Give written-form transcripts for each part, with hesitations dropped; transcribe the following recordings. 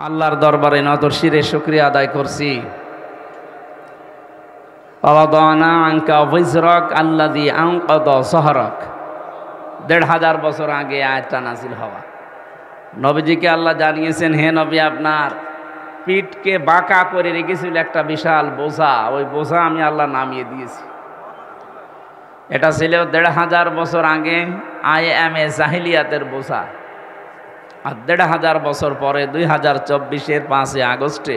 আল্লাহর দরবারে নত শিরে শুকরিয়া আদায় করছি। ওয়াদানা আনকা ওয়িজরাক আল্লাযী আনকাযা যহরাক। ১৫০০ বছর আগে আয়াতটা নাযিল হওয়া। নবীজিকে আল্লাহ জানিয়েছেন, হে নবী, আপনার পিঠকে বাঁকা করে রেখেছিল একটা বিশাল বোঝা, ওই বোঝা আমি আল্লাহ নামিয়ে দিয়েছি। এটা ছিল ১৫০০ বছর আগে আইএমএ জাহিলিয়াতের বোঝা। আর ১৫০০ বছর পরে ২০২৪-এর ৫ই আগস্টে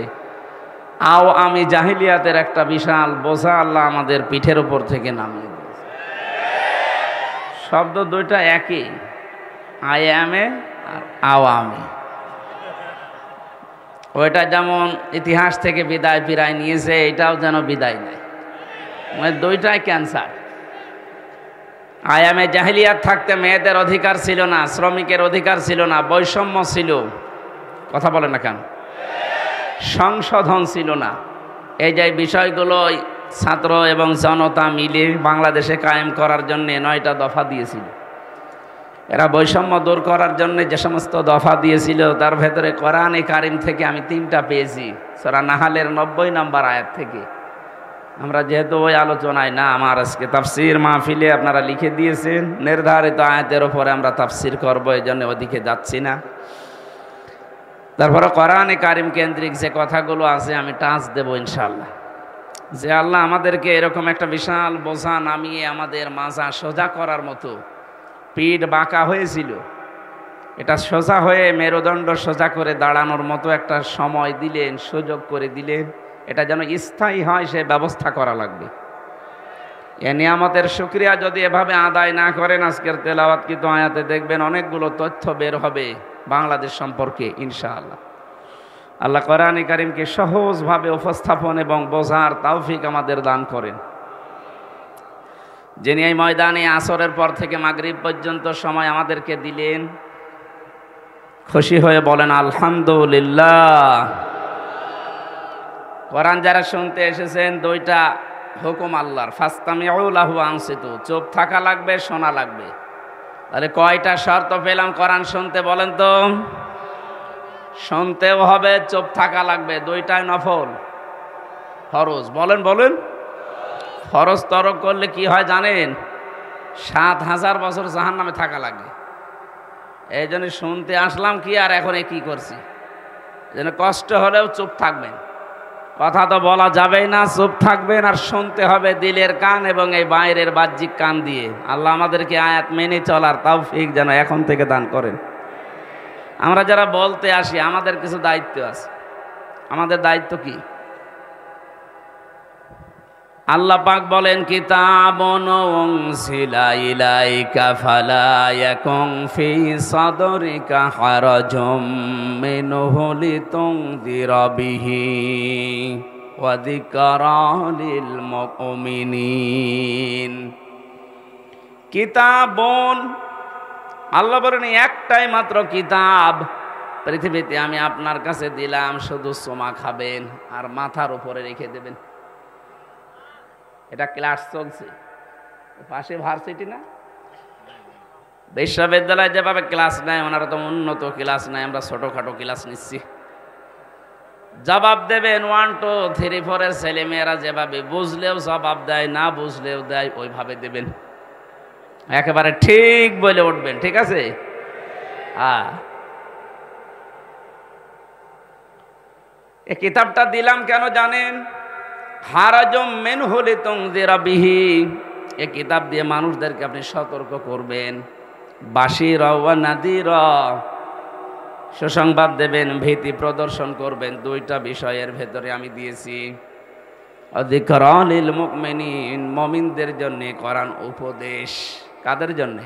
আমি জাহিলিয়াতের একটা বিশাল বোঝা আল্লাহ আমাদের পিঠের উপর থেকে নামিয়ে দিয়েছে। শব্দ দুইটা একই, আইএমএ আর আওয়ামী। ওইটা যেমন ইতিহাস থেকে বিদায় ফিরায় নিয়েছে, এটাও যেন বিদায় নেয়। মানে দুইটাই ক্যান্সার। আয়ামে জাহিলিয়াত থাকতে মেয়েদের অধিকার ছিল না, শ্রমিকের অধিকার ছিল না, বৈষম্য ছিল, কথা বলে না কেন, সংশোধন ছিল না। এই যে বিষয়গুলো ছাত্র এবং জনতা মিলে বাংলাদেশে কায়েম করার জন্য ৯টা দফা দিয়েছিল। এরা বৈষম্য দূর করার জন্য যে সমস্ত দফা দিয়েছিল তার ভেতরে কোরআনে কারিম থেকে আমি 3টা পেয়েছি। সূরা নাহালের ৯০ নম্বর আয়াত থেকে। আমরা যেহেতু ওই আলোচনায় না, আমার আজকে তাফসির মাহফিলে আপনারা লিখে দিয়েছেন, নির্ধারিত আয়াতের ওপরে আমরা তাফসির করব, এই জন্য ওদিকে যাচ্ছি না। তারপরে কোরআনে কারিম কেন্দ্রিক যে কথাগুলো আছে আমি টাচ দেব ইনশাআল্লাহ। যে আল্লাহ আমাদেরকে এরকম একটা বিশাল বোঝা নামিয়ে আমাদের মাজা সোজা করার মতো, পিঠ বাঁকা হয়েছিল, এটা সোজা হয়ে মেরুদণ্ড সোজা করে দাঁড়ানোর মতো একটা সময় দিলেন, সুযোগ করে দিলেন। এটা যেন স্থায়ী হয় সে ব্যবস্থা করা লাগবে। এ নিয়ামতের শুকরিয়া যদি এভাবে আদায় না করেন, আজকের তেলাওয়াতকৃত আয়াতে দেখবেন অনেকগুলো তথ্য বের হবে বাংলাদেশ সম্পর্কে ইনশাআল্লাহ। আল্লাহ কোরআনে কারিমকে সহজভাবে উপস্থাপন এবং বোঝার তৌফিক আমাদের দান করেন। যিনি এই ময়দানে আসরের পর থেকে মাগরিব পর্যন্ত সময় আমাদেরকে দিলেন, খুশি হয়ে বলেন আলহামদুলিল্লাহ। কোরআন যারা শুনতে এসেছেন, 2টা হুকুম আল্লাহর, ফাসতামিউ লাহু আনসিতু, চুপ থাকা লাগবে, শোনা লাগবে। তাহলে কয়টা শর্ত পেলাম কোরআন শুনতে বলেন তো? শুনতেও হবে, চুপ থাকা লাগবে, 2টাই নফল, ফরজ। বলেন বলেন। ফরজ তরক করলে কি হয় জানেন? ৭,০০০ বছর জাহান্নামে থাকা লাগে। এই জন্য শুনতে আসলাম কি আর এখন কি করছি, যেন কষ্ট হলেও চুপ থাকবেন। কথা তো বলা যাবেই না, চুপ থাকবেন আর শুনতে হবে দিলের কান এবং এই বাইরের বাহ্যিক কান দিয়ে। আল্লাহ আমাদেরকে আয়াত মেনে চলার তৌফিক যেন এখন থেকে দান করেন। আমরা যারা বলতে আসি, আমাদের কিছু দায়িত্ব আছে। আমাদের দায়িত্ব কি? আল্লাহ পাক বলেন, কিতাবুন উনজিলা ইলাইকা ফালা ইয়াকুন ফি সাদরিকা হারাজুম মিনহু লিতুনযিরা বিহি ওয়া যিকরা লিল মুমিনিন। কিতাবুন, আল্লাহ বলেন একটাই মাত্র কিতাব পৃথিবীতে আমি আপনার কাছে দিলাম, শুধু সোমা খাবেন আর মাথার উপরে রেখে দেবেন। এটা ক্লাস চলছে পাশে, ভার্সিটি না, বিশ্ববিদ্যালয়ে যেভাবে ক্লাস নেয় ওনারা তো উন্নত ক্লাস নেয়, আমরা ছোটখাটো ক্লাস নিচ্ছি। জবাব দেবেন 1, 2, 3, 4 এর ছেলে মেয়েরা যেভাবে বুঝলেও জবাব দেয়, না বুঝলেও দেয়, ওইভাবে দেবেন। একেবারে ঠিক বলে উঠবেন, ঠিক আছে? এই কিতাবটা দিলাম কেন জানেন? হারাজুম মিনহু লিতুনযিরা বিহি, এই কিতাব দিয়ে মানুষদেরকে আপনি সতর্ক করবেন। বাশিরা ওয়া নাযিরা, সুসংবাদ দেবেন, ভীতি প্রদর্শন করবেন। 2টা বিষয়ের ভেতরে আমি দিয়েছি। ওয়া যিকরা লিল মুমিনিন, মুমিনদের জন্য কোরআন উপদেশ। কাদের জন্য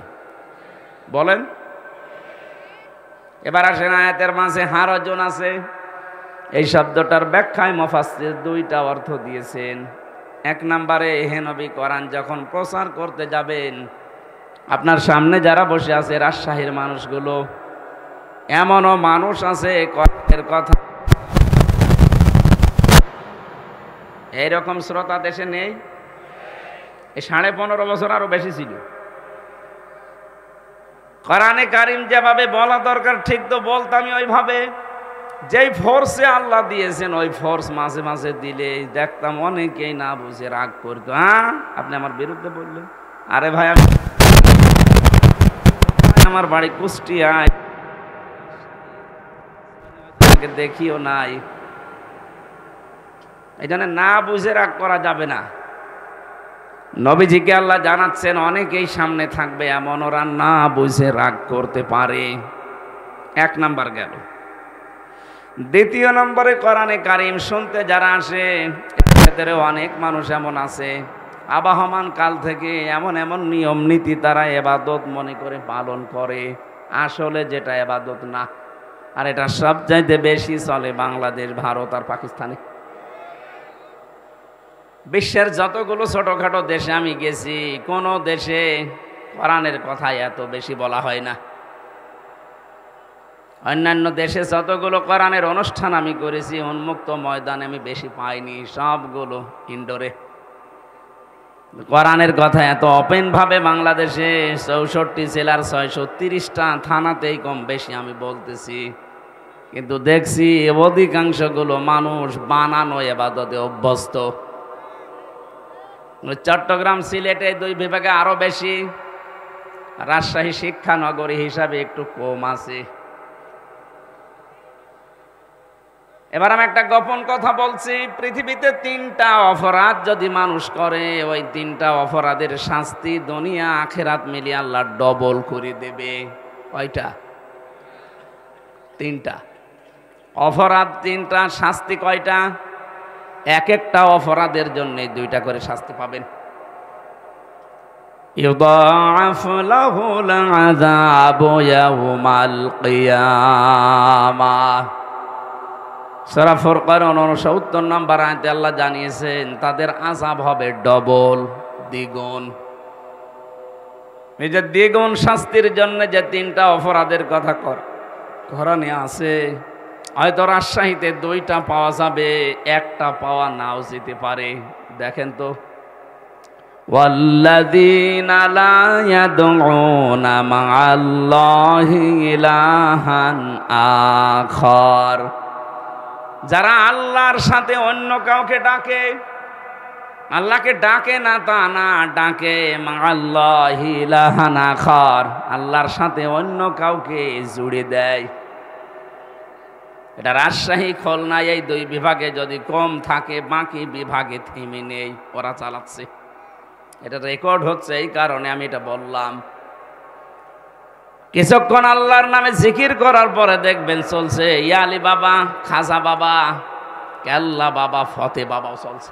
বলেন? এবার আসেন আয়াতের মাঝে হারাজুন আছে। এই শব্দটার ব্যাখ্যায় মুফাসসির 2টা অর্থ দিয়েছেন। 1 নম্বরে, হে নবী, কোরআন যখন প্রচার করতে যাবেন, আপনার সামনে যারা বসে আছে রাজশাহীর মানুষগুলো, এমনও মানুষ আছে কোরআনের কথা এইরকম শ্রোতা দেশে নেই। এই 15.5 বছর আরো বেশি ছিল। কোরআনে কারিম যেভাবে বলা দরকার ঠিক তো বলতামই ওইভাবে। যেই ফোর্সে আল্লাহ দিয়েছেন ওই ফোর্স মাঝে মাঝে দিলে দেখতাম অনেকেই না বুঝে রাগ করতো, হ্যাঁ আপনি আমার বিরুদ্ধে বললেন। আরে ভাই আমার বাড়ি কুষ্টিয়ায়, দেখিও নাই, এই জন্য না বুঝে রাগ করা যাবে না। নবীজিকে আল্লাহ জানাচ্ছেন অনেকেই সামনে থাকবে এমন ওরা না বুঝে রাগ করতে পারে। এক নাম্বার গেল। দ্বিতীয় নম্বরে কোরআনে কারিম শুনতে যারা আসে এদের অনেক মানুষ এমন আছে আবাহমান কাল থেকে এমন এমন নিয়ম নীতি তারা ইবাদত মনে করে পালন করে, আসলে যেটা ইবাদত না। আর এটা সবচাইতে বেশি চলে বাংলাদেশ, ভারত আর পাকিস্তানে। বিশ্বের যতগুলো ছোটখাটো দেশে আমি গেছি, কোনো দেশে কোরআনের কথা এত বেশি বলা হয় না। অন্যান্য দেশে যতগুলো কোরআনের অনুষ্ঠান আমি করেছি উন্মুক্ত ময়দানে আমি বেশি পাইনি, সবগুলো ইনডোরে। কোরআনের কথা এত ওপেন ভাবে বাংলাদেশে 64 জেলার 630টা থানাতেই কম বেশি আমি বলতেছি, কিন্তু দেখছি অধিকাংশগুলো মানুষ বানানো ইবাদতে অভ্যস্ত। চট্টগ্রাম সিলেটে 2 বিভাগে আরো বেশি, রাজশাহী শিক্ষা নগরী হিসাবে একটু কম আছে। এবার আমি একটা গোপন কথা বলছি, পৃথিবীতে 3টা অপরাধ যদি মানুষ করে ওই 3টা অপরাধের শাস্তি দুনিয়া আখিরাত মিলিয়ে আল্লাহ ডবল করে দেবে। কয়টা? 3টা অপরাধ, 3টা শাস্তি। কয়টা? এক একটা অপরাধের জন্য 2টা করে শাস্তি পাবেন। ইউদাআফু লাহুল আযাবু ইয়াওমাল কিয়ামাহ। সূরা ফুরকান 69 নম্বর আয়াতে আল্লাহ জানিয়েছেন তাদের আযাব হবে ডবল, দ্বিগুণ। এই যে দ্বিগুণ শাস্তির জন্য যে 3টা অপরাধের কথা কোরআনে আছে, হয়তো রাজশাহীতে 2টা পাওয়া যাবে, 1টা পাওয়া নাও যেতে পারে। দেখেন তো, ওয়াল্লাযীনা লা ইয়াদউনা মা'আল্লাহি ইলাহান আখার, যারা আল্লাহর সাথে অন্য কাউকে ডাকে, আল্লাহকে ডাকে না তা না, ডাকে মা'আল্লাহি ইলাহান আখার, আল্লাহর সাথে অন্য কাউকে জুড়ে দেয়। এটা রাজশাহী খুলনা এই 2 বিভাগে যদি কম থাকে, বাকি বিভাগে থেমে নেই, ওরা চালাচ্ছে। এটা রেকর্ড হচ্ছে, এই কারণে আমি এটা বললাম। কিছুক্ষণ আল্লাহর নামে জিকির করার পরে দেখবেন চলছে ইয়া আলী বাবা, খাজা বাবা, কেল্লা বাবা, ফতে বাবাও চলছে।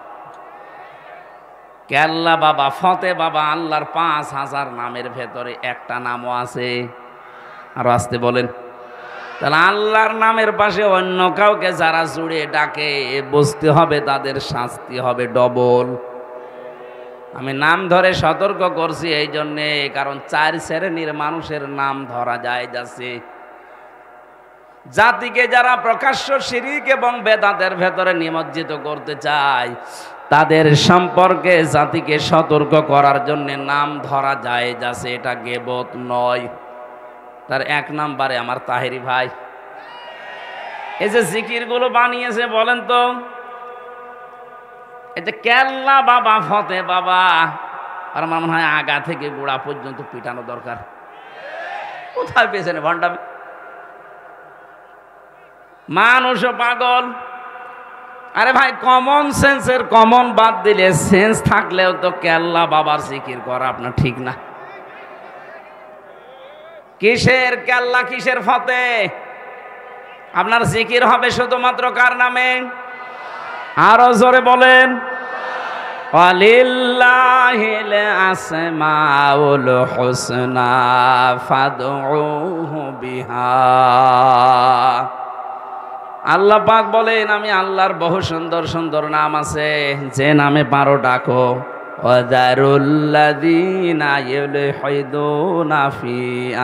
কেল্লা বাবা, ফতে বাবা, আল্লাহর 5000 নামের ভেতরে একটা নামও আছে। আর আসতে বলেন, তাহলে আল্লাহর নামের পাশে অন্য কাউকে যারা জুড়ে ডাকে বুঝতে হবে তাদের শাস্তি হবে ডবল। আমি নাম ধরে সতর্ক করছি এই জন্যে, কারণ 4 শ্রেণীর মানুষের নাম ধরা যায় যাচ্ছে। জাতিকে যারা প্রকাশ্য শিরিক এবং বেদাতের ভেতরে নিমজ্জিত করতে চায় তাদের সম্পর্কে জাতিকে সতর্ক করার জন্য নাম ধরা যায় যাচ্ছে, এটা গীবত নয়। তার 1 নম্বরে আমার তাহেরি ভাই এই যে জিকিরগুলো বানিয়েছে, বলেন তো, এই যে কেল্লা বাবা, ফতে বাবা, আর আমার মনে হয় আগা থেকে গোড়া পর্যন্ত পিটানো দরকার। কোথায় পেয়েছেন ভণ্ডামি? মানুষও পাগল। আরে ভাই, কমন সেন্সের কমন বাদ দিলে সেন্স থাকলেও তো কেল্লা বাবার জিকির করা আপনার ঠিক না। কিসের কেল্লা, কিসের ফতে? আপনার জিকির হবে শুধুমাত্র কার নামে? আরো জোরে বলেন, ওয়ালিল্লাহিল আসমাউল হুসনা ফাদউহু বিহা। আল্লাহ পাক বলেন আমি আল্লাহর বহু সুন্দর সুন্দর নাম আছে, যে নামে পারো ডাকো। ওয়াদারুল্লাযীনা ইউলহিদুনা ফি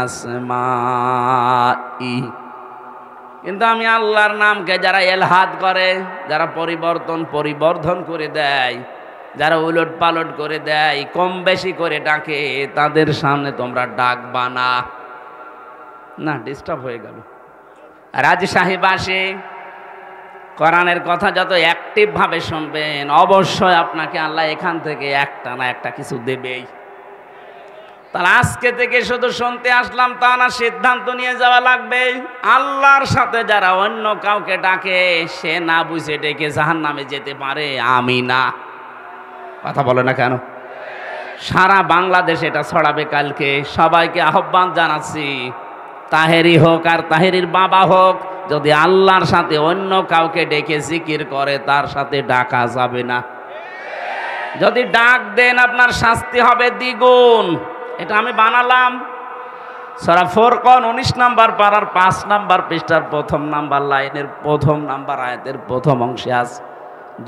আসমাই, কিন্তু আমি আল্লাহর নামকে যারা এলহাদ করে, যারা পরিবর্ধন করে দেয়, যারা উলট পালট করে দেয়, কম বেশি করে ডাকে, তাদের সামনে তোমরা ডাকবা না। না, ডিস্টার্ব হয়ে গেল। রাজশাহীবাসী কোরআনের কথা যত অ্যাক্টিভ ভাবে শুনবেন, অবশ্যই আপনাকে আল্লাহ এখান থেকে একটা না একটা কিছু দেবেই। তাহলে আজকে থেকে শুধু শুনতে আসলাম তা না, সিদ্ধান্ত নিয়ে যাওয়া লাগবে। আল্লাহর সাথে যারা অন্য কাউকে ডাকে, সে না বুঝে ডেকে জাহান্নামে যেতে পারে, আমি না। কথা বলে না কেন? সারা বাংলাদেশ এটা ছড়াবে কালকে। সবাইকে আহ্বান জানাচ্ছি, তাহেরি হোক আর তাহেরির বাবা হোক, যদি আল্লাহর সাথে অন্য কাউকে ডেকে জিকির করে, তার সাথে ডাকা যাবে না। যদি ডাক দেন, আপনার শাস্তি হবে দ্বিগুণ। এটা আমি বানালাম। সূরা ফুরকান 19 নম্বর পারার 5 নম্বর পৃষ্ঠার 1 নম্বর লাইনের 1 নম্বর আয়াতের প্রথম অংশে আছে।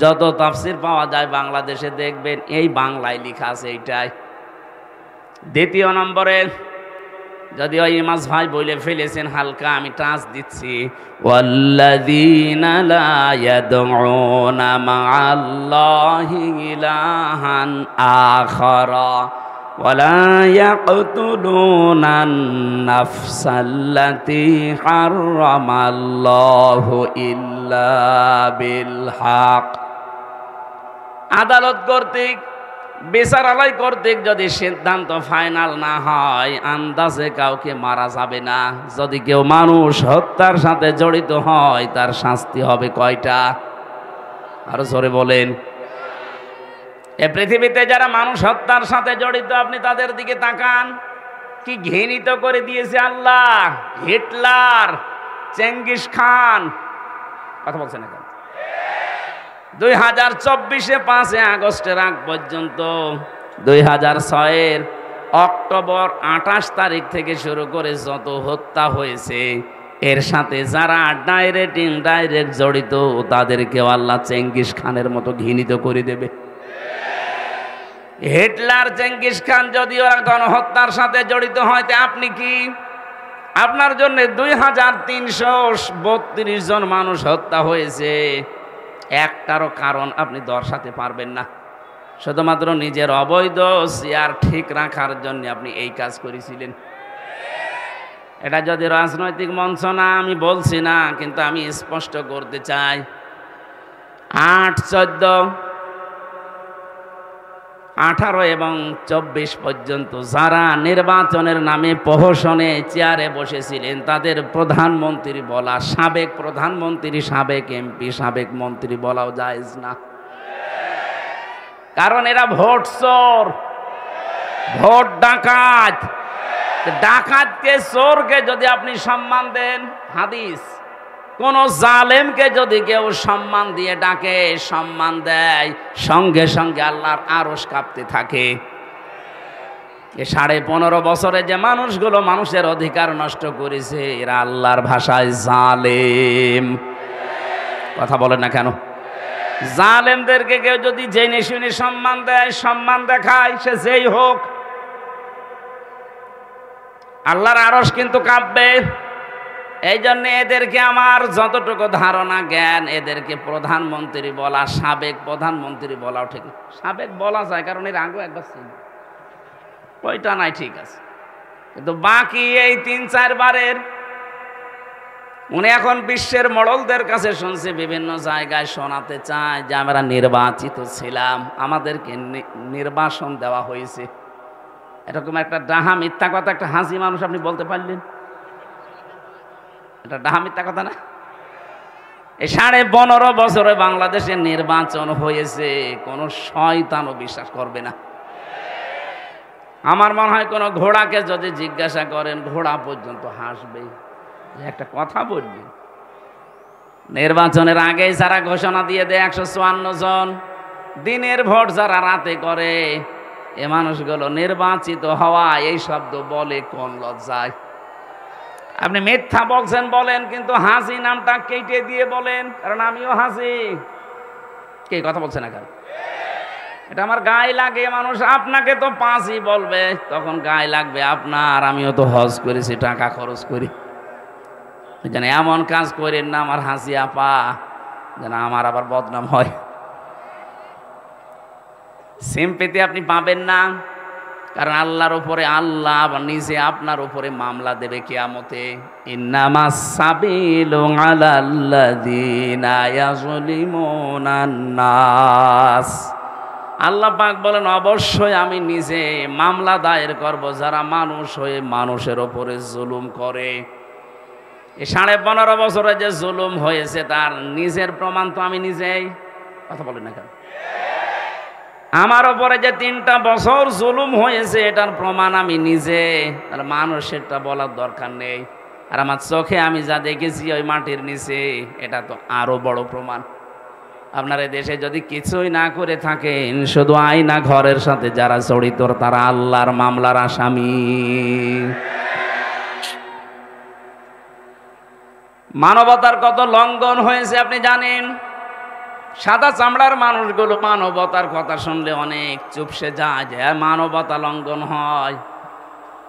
যত তাফসীর পাওয়া যায় বাংলাদেশে দেখবেন এই বাংলায় লেখা আছে এইটাই। দ্বিতীয় নম্বরে যদিও ইমাজ ভাই বলে ফেলেছেন হালকা, আমি টাচ দিচ্ছি, ওয়াল্লাযীনা লা ইয়াদউনা মা'আল্লাহি ইলাহান আখারা ওয়ালা ইয়াকতুলুনান নাফসাল্লাতী হারামাল্লাহু ইল্লা বিল হক। আদালত কর্তৃক, বিচারালয় কর্তৃক যদি সিদ্ধান্ত ফাইনাল না হয়, আন্দাজে কাউকে মারা যাবে না। যদি কেউ মানুষ হত্যার সাথে জড়িত হয়, তার শাস্তি হবে কয়টা? আরো জোরে বলেন। এ পৃথিবীতে যারা মানুষ হত্যার সাথে জড়িত, আপনি তাদের দিকে তাকান, কি ঘৃণিত করে দিয়েছে আল্লাহ। হিটলার, চেঙ্গিস খান, কথা বলছেন না কেন? 2024-এ 5 আগস্টের আগ পর্যন্ত 2006-এর অক্টোবর 28 তারিখ থেকে শুরু করে যত হত্যা হয়েছে, এর সাথে যারা ডাইরেক্ট ইনডাইরেক্ট জড়িত, তাদেরকেও আল্লাহ চেঙ্গিস খানের মতো ঘৃণিত করে দেবে। হিটলার, চেঙ্গিস খান যদি ওরা গণহত্যার সাথে জড়িত হয়, তে আপনি কি? আপনার জন্য 2332 জন মানুষ হত্যা হয়েছে, একটারও কারণ আপনি দর্শাতে পারবেন না। শুধুমাত্র নিজের অবৈধ চেয়ার ঠিক রাখার জন্য আপনি এই কাজ করেছিলেন। এটা যদি রাজনৈতিক মঞ্চ না, আমি বলছি না, কিন্তু আমি স্পষ্ট করতে চাই, 8, 14, 18 এবং 24 পর্যন্ত যারা নির্বাচনের নামে প্রহসনে চেয়ারে বসেছিলেন, তাদের প্রধানমন্ত্রী বলা, সাবেক প্রধানমন্ত্রী, সাবেক এমপি, সাবেক মন্ত্রী বলাও জায়েজ না। কারণ এরা ভোট চোর, ভোট ডাকাত। ডাকাতকে, চোরকে যদি আপনি সম্মান দেন, হাদিস, কোন জালেমকে যদি কেউ সম্মান দিয়ে ডাকে, সম্মান দেয়, সঙ্গে সঙ্গে আল্লাহর আরশ কাঁপতে থাকে। এ 15.5 বছরে যে মানুষগুলো মানুষের অধিকার নষ্ট করেছে, এরা আল্লাহর ভাষায় জালেম। কথা বলেন না কেন? জালেমদেরকে কেউ যদি জেনে শুনে সম্মান দেয়, সম্মান দেখায়, সে যেই হোক, আল্লাহর আরশ কিন্তু কাঁপবে। এই জন্য এদেরকে আমার যতটুকু ধারণা জ্ঞান, এদেরকে প্রধানমন্ত্রী বলা, সাবেক প্রধানমন্ত্রী বলাও ঠিক। সাবেক বলা যায়, কারণ এর আগে একবার ছিল, ওইটা নাই, ঠিক আছে। কিন্তু বাকি এই 3-4 বারের, উনি এখন বিশ্বের মডলদের কাছে শুনছে, বিভিন্ন জায়গায় শোনাতে চায় যে আমরা নির্বাচিত ছিলাম, আমাদেরকে নির্বাসন দেওয়া হয়েছে। এরকম একটা ডাহা মিথ্যা কথা একটা হাসি মানুষ আপনি বলতে পারলেন? এটা ডাহা মিথ্যা কথা না? এই 15.5 বছরে বাংলাদেশে নির্বাচন হয়েছে, কোন শয়তানও বিশ্বাস করবে না। আমার মনে হয় কোন ঘোড়াকে যদি জিজ্ঞাসা করেন, ঘোড়া পর্যন্ত হাসবে। একটা কথা বলবি, নির্বাচনের আগে যারা ঘোষণা দিয়ে দেয় 154 জন, দিনের ভোট যারা রাতে করে, এ মানুষগুলো নির্বাচিত হওয়া এই শব্দ বলে কোন লজ্জায়? আপনি মিথ্যা বলছেন বলেন, কিন্তু হাসি নামটা কেটে দিয়ে বলেন, কারণ আমিও হাসি। কে কথা বলছে না? কারণ এটা আমার গায়ে লাগে। মানুষ আপনাকে তো 5ই বলবে, তখন গায়ে লাগবে আপনার। আমিও তো হজ করেছি, টাকা খরচ করি, যেন এমন কাজ করেন না আমার হাসি আপা, যেন আমার আবার বদনাম হয়। সিম্পেথি আপনি পাবেন না। কারণ আল্লাহর উপরে আল্লাহ নিজে আপনার উপরে মামলা দেবে কিয়ামতে। ইন্নামাস সাবিলু আলাল্লাযিনা ইয়াযলিমুনান নাস। আল্লাহ পাক বলেন অবশ্যই আমি নিজে মামলা দায়ের করব যারা মানুষ হয়ে মানুষের উপরে জুলুম করে। এই 15.5 বছরে যে জুলুম হয়েছে তার নিজের প্রমাণ তো আমি নিজেই। কথা বলেন না কেন? আমার ওপরে যে 3টা বছর জুলুম হয়েছে এটার প্রমাণ আমি নিজে, তাহলে মানুষেরটা বলার দরকার নেই। আর আমার চোখে আমি যা দেখেছি ওই মাটির নিচে, এটা তো আরো বড় প্রমাণ। আপনার এই দেশে যদি কিছুই না করে থাকেন, শুধু আয়না ঘরের সাথে যারা জড়িত তারা আল্লাহর মামলার আসামি। মানবতার কত লঙ্ঘন হয়েছে আপনি জানেন? সাদা চামড়ার মানুষগুলো মানবতার কথা শুনলে অনেক চুপসে যায়, যে মানবতা লঙ্ঘন হয়।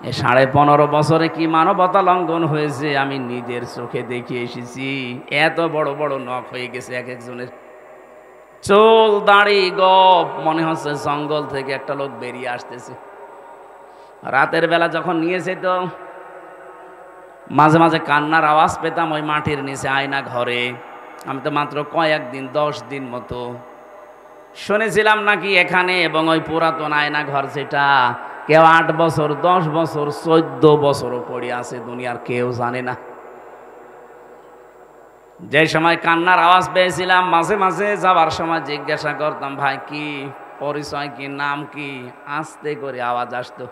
এ 15.5 বছরে কি মানবতা লঙ্ঘন হয়েছে আমি নিজের চোখে দেখে এসেছি। এত বড় বড় নখ হয়ে গেছে এক একজনের, চুল দাড়ি গপ, মনে হচ্ছে জঙ্গল থেকে একটা লোক বেরিয়ে আসতেছে। রাতের বেলা যখন নিয়েছে তো মাঝে মাঝে কান্নার আওয়াজ পেতাম ওই মাটির নিচে আয়না ঘরে। আমি তো মাত্র কয়েকদিন 10 দিন মতো শুনেছিলাম নাকি এখানে, এবং ওই পুরাতন আয়না ঘর যেটা কেউ 8 বছর 10 বছর 14 বছরও পড়ে আছে, দুনিয়ার কেউ জানে না। যে সময় কান্নার আওয়াজ পেয়েছিলাম মাঝে মাঝে যাবার সময় জিজ্ঞাসা করতাম, ভাই কি পরিচয়, কি নাম কি? আস্তে করে আওয়াজ আসতো।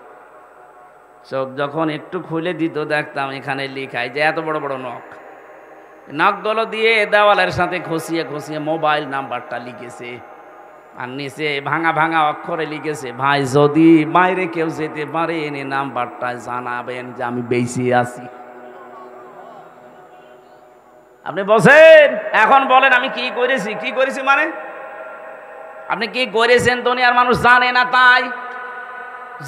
চোখ যখন একটু খুলে দিত দেখতাম এখানে লিখাই যে এত বড় বড় নখ। নখগুলো দিয়ে দেওয়ালের সাথে খসিয়ে খসিয়ে মোবাইল নাম্বারটা লিখেছে, আর নিচে ভাঙা ভাঙা অক্ষরে লিখেছে, ভাই যদি বাইরে কেউ যেতে পারে এনে নাম্বারটা জানাবেন যে আমি বেঁচে আছি। আপনি বলছেন, এখন বলেন আমি কি করেছি? কি করেছি মানে আপনি কি করেছেন দুনিয়ার মানুষ জানে না। তাই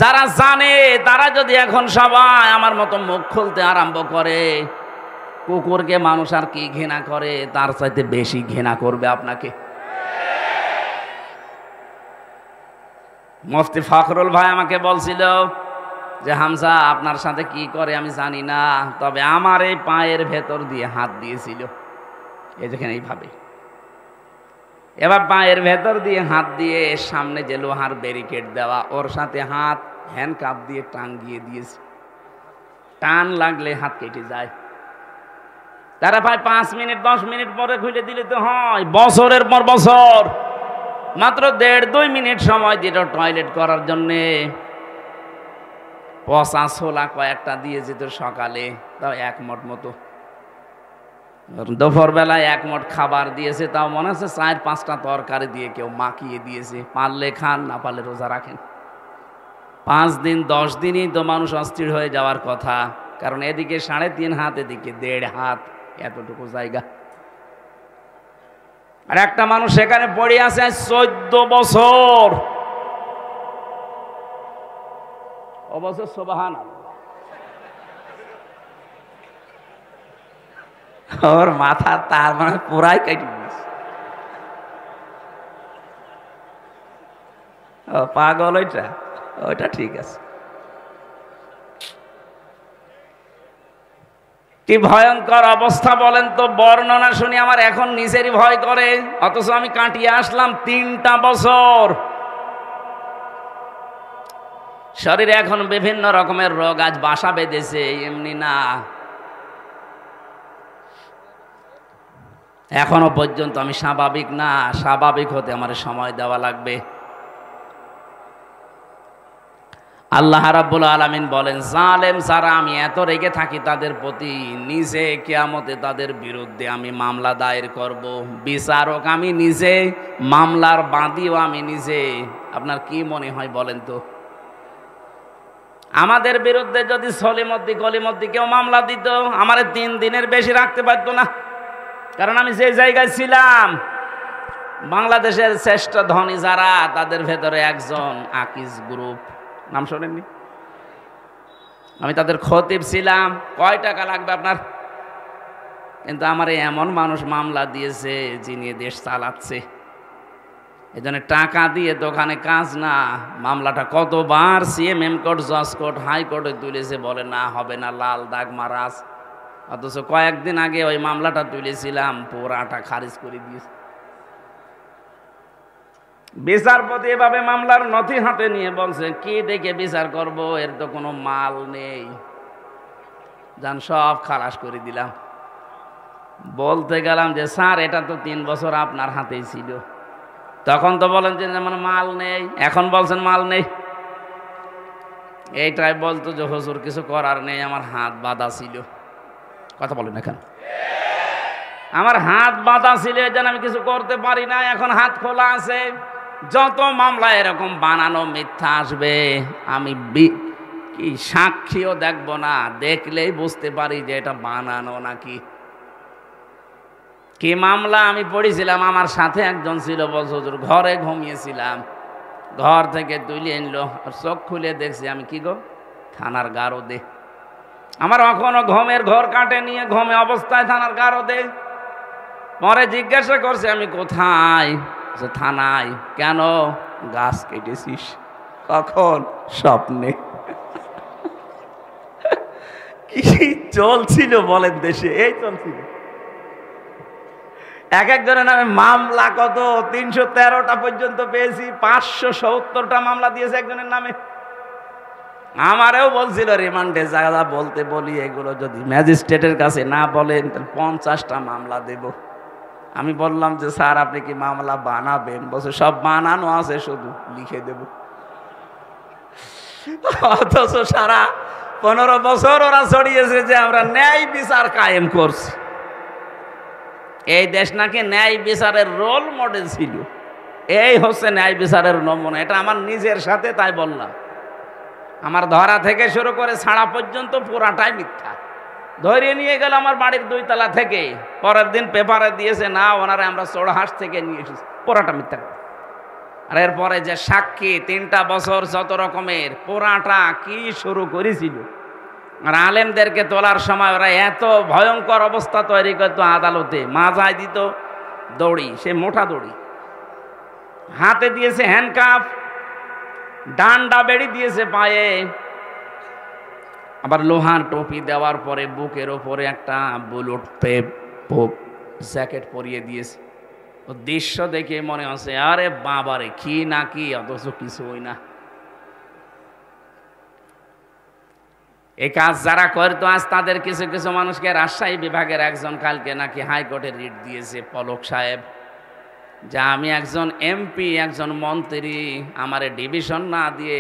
যারা জানে তারা যদি এখন সবাই আমার মতো মুখ খুলতে আরম্ভ করে, কুকুরকে মানুষ আর কি ঘৃণা করে, তার চাইতে বেশি ঘৃণা করবে আপনাকে। মুফতি ফখরুল ভাই আমাকে বলছিল যে হামজা আপনার সাথে কি করে আমি জানি না, তবে আমার এই পায়ের ভেতর দিয়ে হাত দিয়েছিল, এই যেখানে এইভাবে। এবার পায়ের ভেতর দিয়ে হাত দিয়ে সামনে যে লোহার ব্যারিকেড দেওয়া ওর সাথে হাত হ্যান্ডকাপ দিয়ে টাঙ্গিয়ে দিয়েছে। টান লাগলে হাত কেটে যায়। তারা ভাই 5 মিনিট 10 মিনিট পরে খুলে দিলে তো হয়। বছরের পর বছর মাত্র 1.5-2 মিনিট সময় দিল টয়লেট করার জন্যে। পচা ছোলা কয়েকটা দিয়ে যেত সকালে, তাও 1 মুঠ মতো। দুপুর বেলায় 1 মুঠ খাবার দিয়েছে, তাও মনে হচ্ছে 4-5টা তরকারি দিয়ে কেউ মাখিয়ে দিয়েছে। পারলে খান, না পারলে রোজা রাখেন। 5 দিন 10 দিনই তো মানুষ অস্থির হয়ে যাওয়ার কথা, কারণ এদিকে 3.5 হাত, এদিকে 1.5 হাত, এতটুকু জায়গা। আর একটা মানুষ সেখানে পড়ে আছে 14 বছর। অবশ্য সুবহানাল্লাহ, ওর মাথা তার মানে পুরাই কেটে গেছে। ও পাগল, ওইটা ঠিক আছে। কি ভয়ঙ্কর অবস্থা বলেন তো! বর্ণনা শুনি আমার এখন নিজেরই ভয় করে, অথচ আমি কাটিয়ে আসলাম 3টা বছর। শরীরে এখন বিভিন্ন রকমের রোগ আজ বাসা বেঁধেছে, এমনি না। এখনো পর্যন্ত আমি স্বাভাবিক না, স্বাভাবিক হতে আমার সময় দেওয়া লাগবে। আল্লাহ রাব্বুল আলামিন বলেন, জালেম যারা আমি এত রেগে থাকি তাদের প্রতি, নিজে কিয়ামতে তাদের বিরুদ্ধে আমি মামলা দায়ের করব। বিচারক আমি নিজে, মামলার বাদীও আমি নিজে। আপনার কি মনে হয় বলেন তো? আমাদের বিরুদ্ধে যদি সলিমদ্দি গলিমদ্দি কেউ মামলা দিত, আমার 3 দিনের বেশি রাখতে পারতো না। কারণ আমি যে জায়গায় ছিলাম, বাংলাদেশের শ্রেষ্ঠ ধনী যারা, তাদের ভেতরে একজন আকিজ গ্রুপ, নাম শোনেননি? আমি তাদের খতিব ছিলাম। কয় টাকা লাগবে আপনার? কিন্তু আমার এমন মানুষ মামলা দিয়েছে যিনি দেশ চালাচ্ছে। এই জন্য টাকা দিয়ে দোকানে কাজ না। মামলাটা কতবার সিএমএম কোর্ট, জজ কোর্ট, হাইকোর্টে তুলেছে, বলে না হবে না, লাল দাগ মারাজ। অথচ কয়েকদিন আগে ওই মামলাটা তুলেছিলাম, পুরাটা খারিজ করে দিয়েছে। বিচারপতি এভাবে মামলার নথি হাতে নিয়ে বলছে, কি দেখে বিচার করব, এর তো কোনো মাল নেই, যান সব খালাস করে দিলাম। বলতে গেলাম যে স্যার এটা তো 3 বছর আপনার হাতেই ছিল, তখন তো বলেন যে মানে মাল নেই, এখন বলছেন মাল নেই। এইটাই বলতো যে হুজুর কিছু করার নেই, আমার হাত বাঁধা ছিল। কথা বলেন এখন, আমার হাত বাঁধা ছিল, এই জন্য আমি কিছু করতে পারি না, এখন হাত খোলা আছে। যত মামলা এরকম বানানো মিথ্যা আসবে, আমি কি সাক্ষীও দেখব না, দেখলেই বুঝতে পারি যে এটা বানানো নাকি। কি মামলা আমি পড়েছিলাম, আমার সাথে একজন ছিল, বলছে হুজুর ঘরে ঘুমিয়েছিলাম, ঘর থেকে তুলে আনলো, চোখ খুলে দেখছি আমি কি গো থানার গারদে। আমার এখনো ঘুমের ঘর কাটে নিয়ে ঘুমে অবস্থায় থানার গারদে। পরে জিজ্ঞাসা করছে আমি কোথায়, থানায়। কেন? গাছ কেটেছিস। কখন? স্বপ্নে। কি চলছিল বলেন দেশে, এই চলছিল। এক একজনের নামে মামলা কত 313টা পর্যন্ত পেয়েছি, 570টা মামলা দিয়েছে একজনের নামে। আমারও বলছিল রিমান্ডে যা বলতে বলি এগুলো যদি ম্যাজিস্ট্রেটের কাছে না বলেন 50টা মামলা দেব। আমি বললাম যে স্যার আপনি কি মামলা বানাবেন? বলছে সব বানানো আছে, শুধু লিখে দেব। অথচ সারা 15 বছর ওরা ছড়িয়েছে যে আমরা ন্যায় বিচার কায়েম করছি। এই দেশ নাকি ন্যায় বিচারের রোল মডেল ছিল, এই হচ্ছে ন্যায় বিচারের নমুনা। এটা আমার নিজের সাথে তাই বললাম। আমার ধরা থেকে শুরু করে ছাড়া পর্যন্ত পুরাটাই মিথ্যা। ধরিয়ে নিয়ে গেল আমার বাড়ির 2 তলা থেকে, পরের দিন পেপারে দিয়েছে না ওনারা আমরা চোড়হাঁস থেকে নিয়ে এসেছি, পুরাটা মিথ্যা। আর এরপরে যে সাক্ষী 3টা বছর যত রকমের, পুরাটা কি শুরু করেছিল। আর আলেমদেরকে তোলার সময় ওরা এত ভয়ঙ্কর অবস্থা তৈরি করতো, আদালতে মাজায় দিত দড়ি, সে মোটা দড়ি, হাতে দিয়েছে হ্যান্ডকাফ, ডান্ডা বেড়ি দিয়েছে পায়ে, আবার লোহার টুপি দেওয়ার পরে বুকের ওপরে একটা বুলেট জ্যাকেট পরিয়ে দিয়েছে। ও দৃশ্য দেখে মনে হচ্ছে আরে বাবারে কি না কি, অথচ কিছুই না। এই কাজ যারা করতো আজ তাদের কিছু কিছু মানুষকে, রাজশাহী বিভাগের একজন কালকে নাকি হাইকোর্টে রিট দিয়েছে পলক সাহেব, যে আমি একজন এমপি, একজন মন্ত্রী, আমারে ডিভিশন না দিয়ে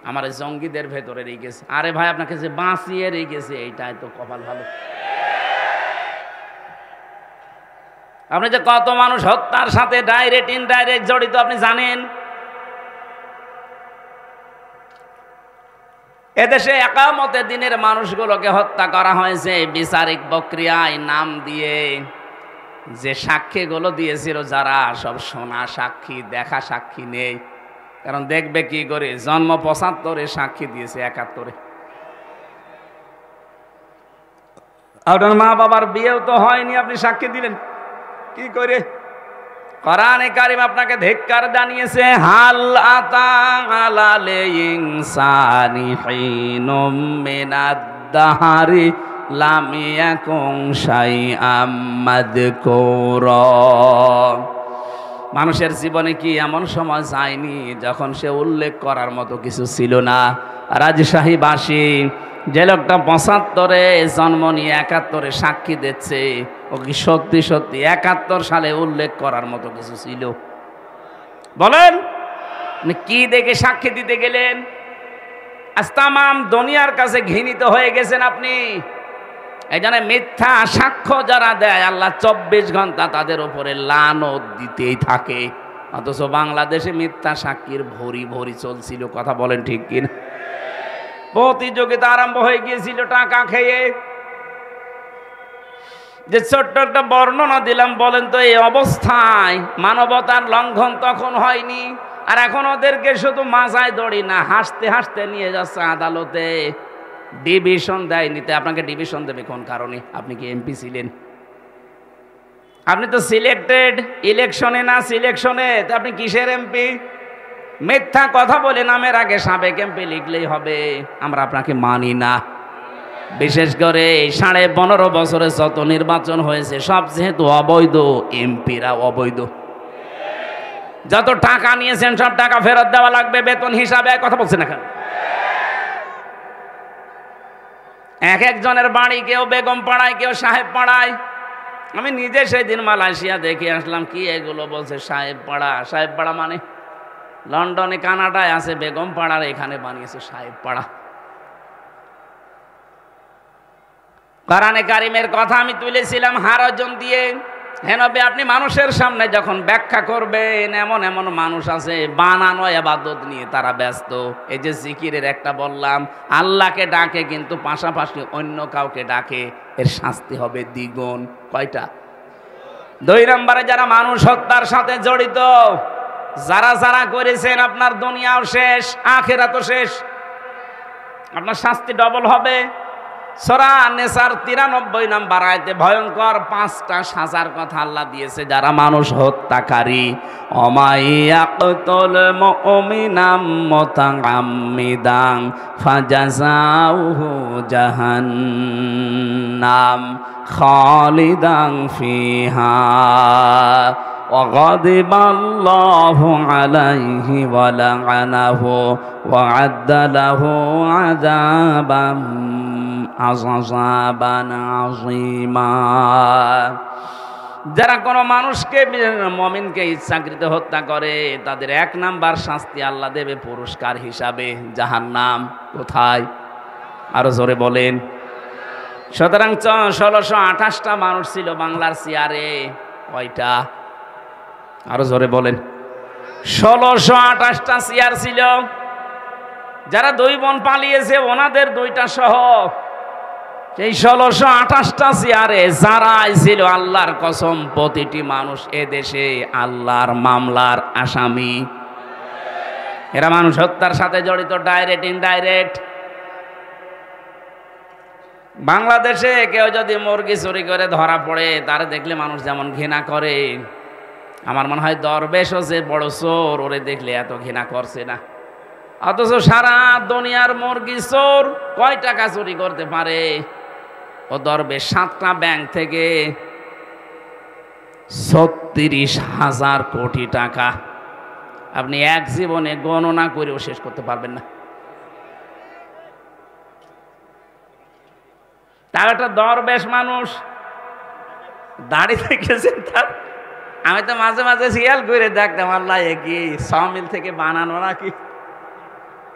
আমার জঙ্গিদের ভেতরে রেখেছে। আরে ভাই আপনাকে যে বাঁচিয়ে রেখেছে, এইটাই তো কপাল ভালো। আপনি যে কত মানুষ হত্যার সাথে ডাইরেক্ট ইনডাইরেক্ট জড়িত আপনি জানেন। এদেশে একামতে দিনের মানুষগুলোকে হত্যা করা হয়েছে বিচারিক প্রক্রিয়ায় নাম দিয়ে। যে সাক্ষীগুলো দিয়েছিল যারা, সব শোনা সাক্ষী, দেখা সাক্ষী নেই। কারণ দেখবে কি করে, জন্ম 75-এ সাক্ষী দিয়েছে 71-এ। আপনার মা বাবার বিয়েও তো হয়নি, আপনি সাক্ষী দিলেন কি করে? কোরআনে কারীম আপনাকে ধিক্কার জানিয়েছে, হাল আতা আলাল ইনসানি হিনুম মিনাদ দাহরি লাম ইয়াকুন শাইআম মাযকুরা। মানুষের জীবনে কি এমন সময় যায়নি যখন সে উল্লেখ করার মতো কিছু ছিল না? রাজশাহীবাসী যে লোকটা 75-এ জন্ম নিয়ে 71-এ সাক্ষী দিচ্ছে, ও কি সত্যি সত্যি 71 সালে উল্লেখ করার মতো কিছু ছিল? বলেন কি দেখে সাক্ষী দিতে গেলেন? আজ তামাম দুনিয়ার কাছে ঘৃণিত হয়ে গেছেন আপনি। এই জন্য মিথ্যা সাক্ষ্য যারা দেয়, আল্লাহ 24 ঘন্টা তাদের উপরে লানত দিতেই থাকে। অথচ বাংলাদেশে মিথ্যা সাক্ষীর ভরি ভরি চলছিল। কথা বলেন ঠিক কিনা? প্রতিযোগিতা আরম্ভ হয়ে গিয়েছিল টাকা খেয়ে। যে ছোট্ট একটা বর্ণনা দিলাম, বলেন তো এই অবস্থায় মানবতার লঙ্ঘন তখন হয়নি? আর এখন ওদেরকে শুধু মাজায় দড়ি না, হাসতে হাসতে নিয়ে যাচ্ছে আদালতে। ডিভিশন দেয়নি। আপনাকে ডিভিশন দেবে কোন কারণে? আপনি কি এমপি ছিলেন? আপনি তো সিলেক্টেড, ইলেকশনে না সিলেকশনে, আপনি কিসের এমপি? মিথ্যা কথা বলে নামের আগে সাবেক এমপি লিখলেই হবে। আমরা আপনাকে মানি না। বিশেষ করে 15.5 বছরে যত নির্বাচন হয়েছে সব যেহেতু অবৈধ, এমপিরা অবৈধ। যত টাকা নিয়েছেন সব টাকা ফেরত দেওয়া লাগবে বেতন হিসাবে। কথা বলছেন না কেন? এক একজনের বাড়ি, কেউ বেগম পাড়ায়, কেউ সাহেব পাড়ায়। আমি নিজে সেই দিন মালয়েশিয়া দেখে আসলাম। কি এগুলো বলছে সাহেব পাড়া? সাহেব পাড়া মানে লন্ডনে, কানাডায় আছে বেগম পাড়ার, এখানে বানিয়েছে সাহেব পাড়া। কোরআনে কারিমের কথা আমি তুলেছিলাম হারজন দিয়ে। হ্যাঁ নবী, আপনি মানুষের সামনে যখন ব্যাখ্যা করবেন, এমন এমন মানুষ আছে বানানো ইবাদত নিয়ে তারা ব্যস্ত। এই যে জিকিরের একটা বললাম, আল্লাহকে ডাকে কিন্তু পাশাপাশি অন্য কাউকে ডাকে, এর শাস্তি হবে দ্বিগুণ। কয়টা? 2 নম্বরে যারা মানুষ হত্যার সাথে জড়িত, যারা যারা করেছেন, আপনার দুনিয়াও শেষ, আখিরাতও শেষ, আপনার শাস্তি ডবল হবে। সূরা নিসার 93 নম্বর আয়াতে ভয়ঙ্কর 5টা সাজার কথা আল্লাহ দিয়েছে যারা মানুষ হত্যাকারী। অমাইয়াকতুল মুমিনাম মুতাআম্মিদান ফাজাযাউহু জাহান্নাম খালিদান ফিহা وغضب الله عليه ولعنه وأعد له عذابا عظيما। যারা কোনো মানুষকে, মুমিনকে ইচ্ছাকৃত হত্যা করে, তাদের 1 নাম্বার শাস্তি আল্লাহ দেবে পুরস্কার হিসাবে জাহান্নাম। কোথায়? আরো জোরে বলেন। সুতরাং 1628টা মানুষ ছিল বাংলার চেয়ারে। কয়টা? আরো জোরে বলেন। 1628টা চেয়ার ছিল। যারা 2 বোন পালিয়েছে ওনাদের 2টা সহ, সেই 1628টা চেয়ারে যারাই ছিল, আল্লাহর কসম প্রতিটি মানুষ এদেশে আল্লাহর মামলার আসামি। এরা মানুষ হত্যার সাথে জড়িত, ডাইরেক্ট ইনডাইরেক্ট। বাংলাদেশে কেউ যদি মুরগি চুরি করে ধরা পড়ে, তারা দেখলে মানুষ যেমন ঘৃণা করে, আমার মনে হয় দরবেশও যে বড় চোর, ওরে দেখলে এত ঘৃণা করছে না। অথচ সারা দুনিয়ার মুরগি চোর কয় টাকা চুরি করতে পারে? ও দরবেশ 7টা ব্যাংক থেকে 36,000 কোটি টাকা। আপনি এক জীবনে গণনা করেও শেষ করতে পারবেন না। তার একটা দরবেশ মানুষ, দাড়ি দেখেছেন তার? আমি তো মাঝে মাঝে শিয়াল করে দেখতাম, আল্লাহ এ কি সমিল থেকে বানানো নাকি?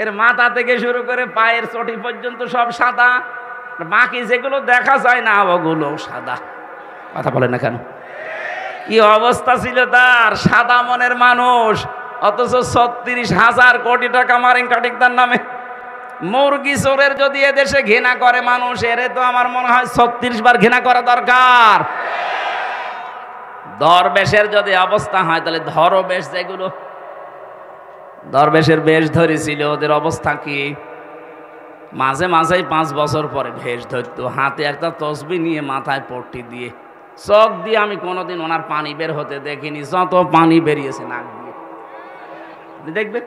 এর মাথা থেকে শুরু করে পায়ের চটি পর্যন্ত সব সাদা, বাকি যেগুলো দেখা যায় না ওগুলো সাদা। কথা বলে না কেন? কি অবস্থা ছিল তার! সাদা মনের মানুষ, অথচ 36,000 কোটি টাকা মারেন কাটিক তার নামে। মুরগি চোরের যদি এদেশে ঘৃণা করে মানুষ, এরে তো আমার মনে হয় 36 বার ঘৃণা করা দরকার। দরবেশের যদি অবস্থা হয়, তাহলে ধরবেশ যেগুলো দরবেশের বেশ ধরেছিল, ওদের অবস্থা কি? মাঝে মাঝেই 5 বছর পরে ভেষ ধরতো, হাতে একটা তসবি নিয়ে মাথায় পট্টি দিয়ে, চোখ দিয়ে আমি কোনোদিন ওনার পানি বের হতে দেখিনি। যত পানি বেরিয়েছে নাক দিয়ে, দেখবেন।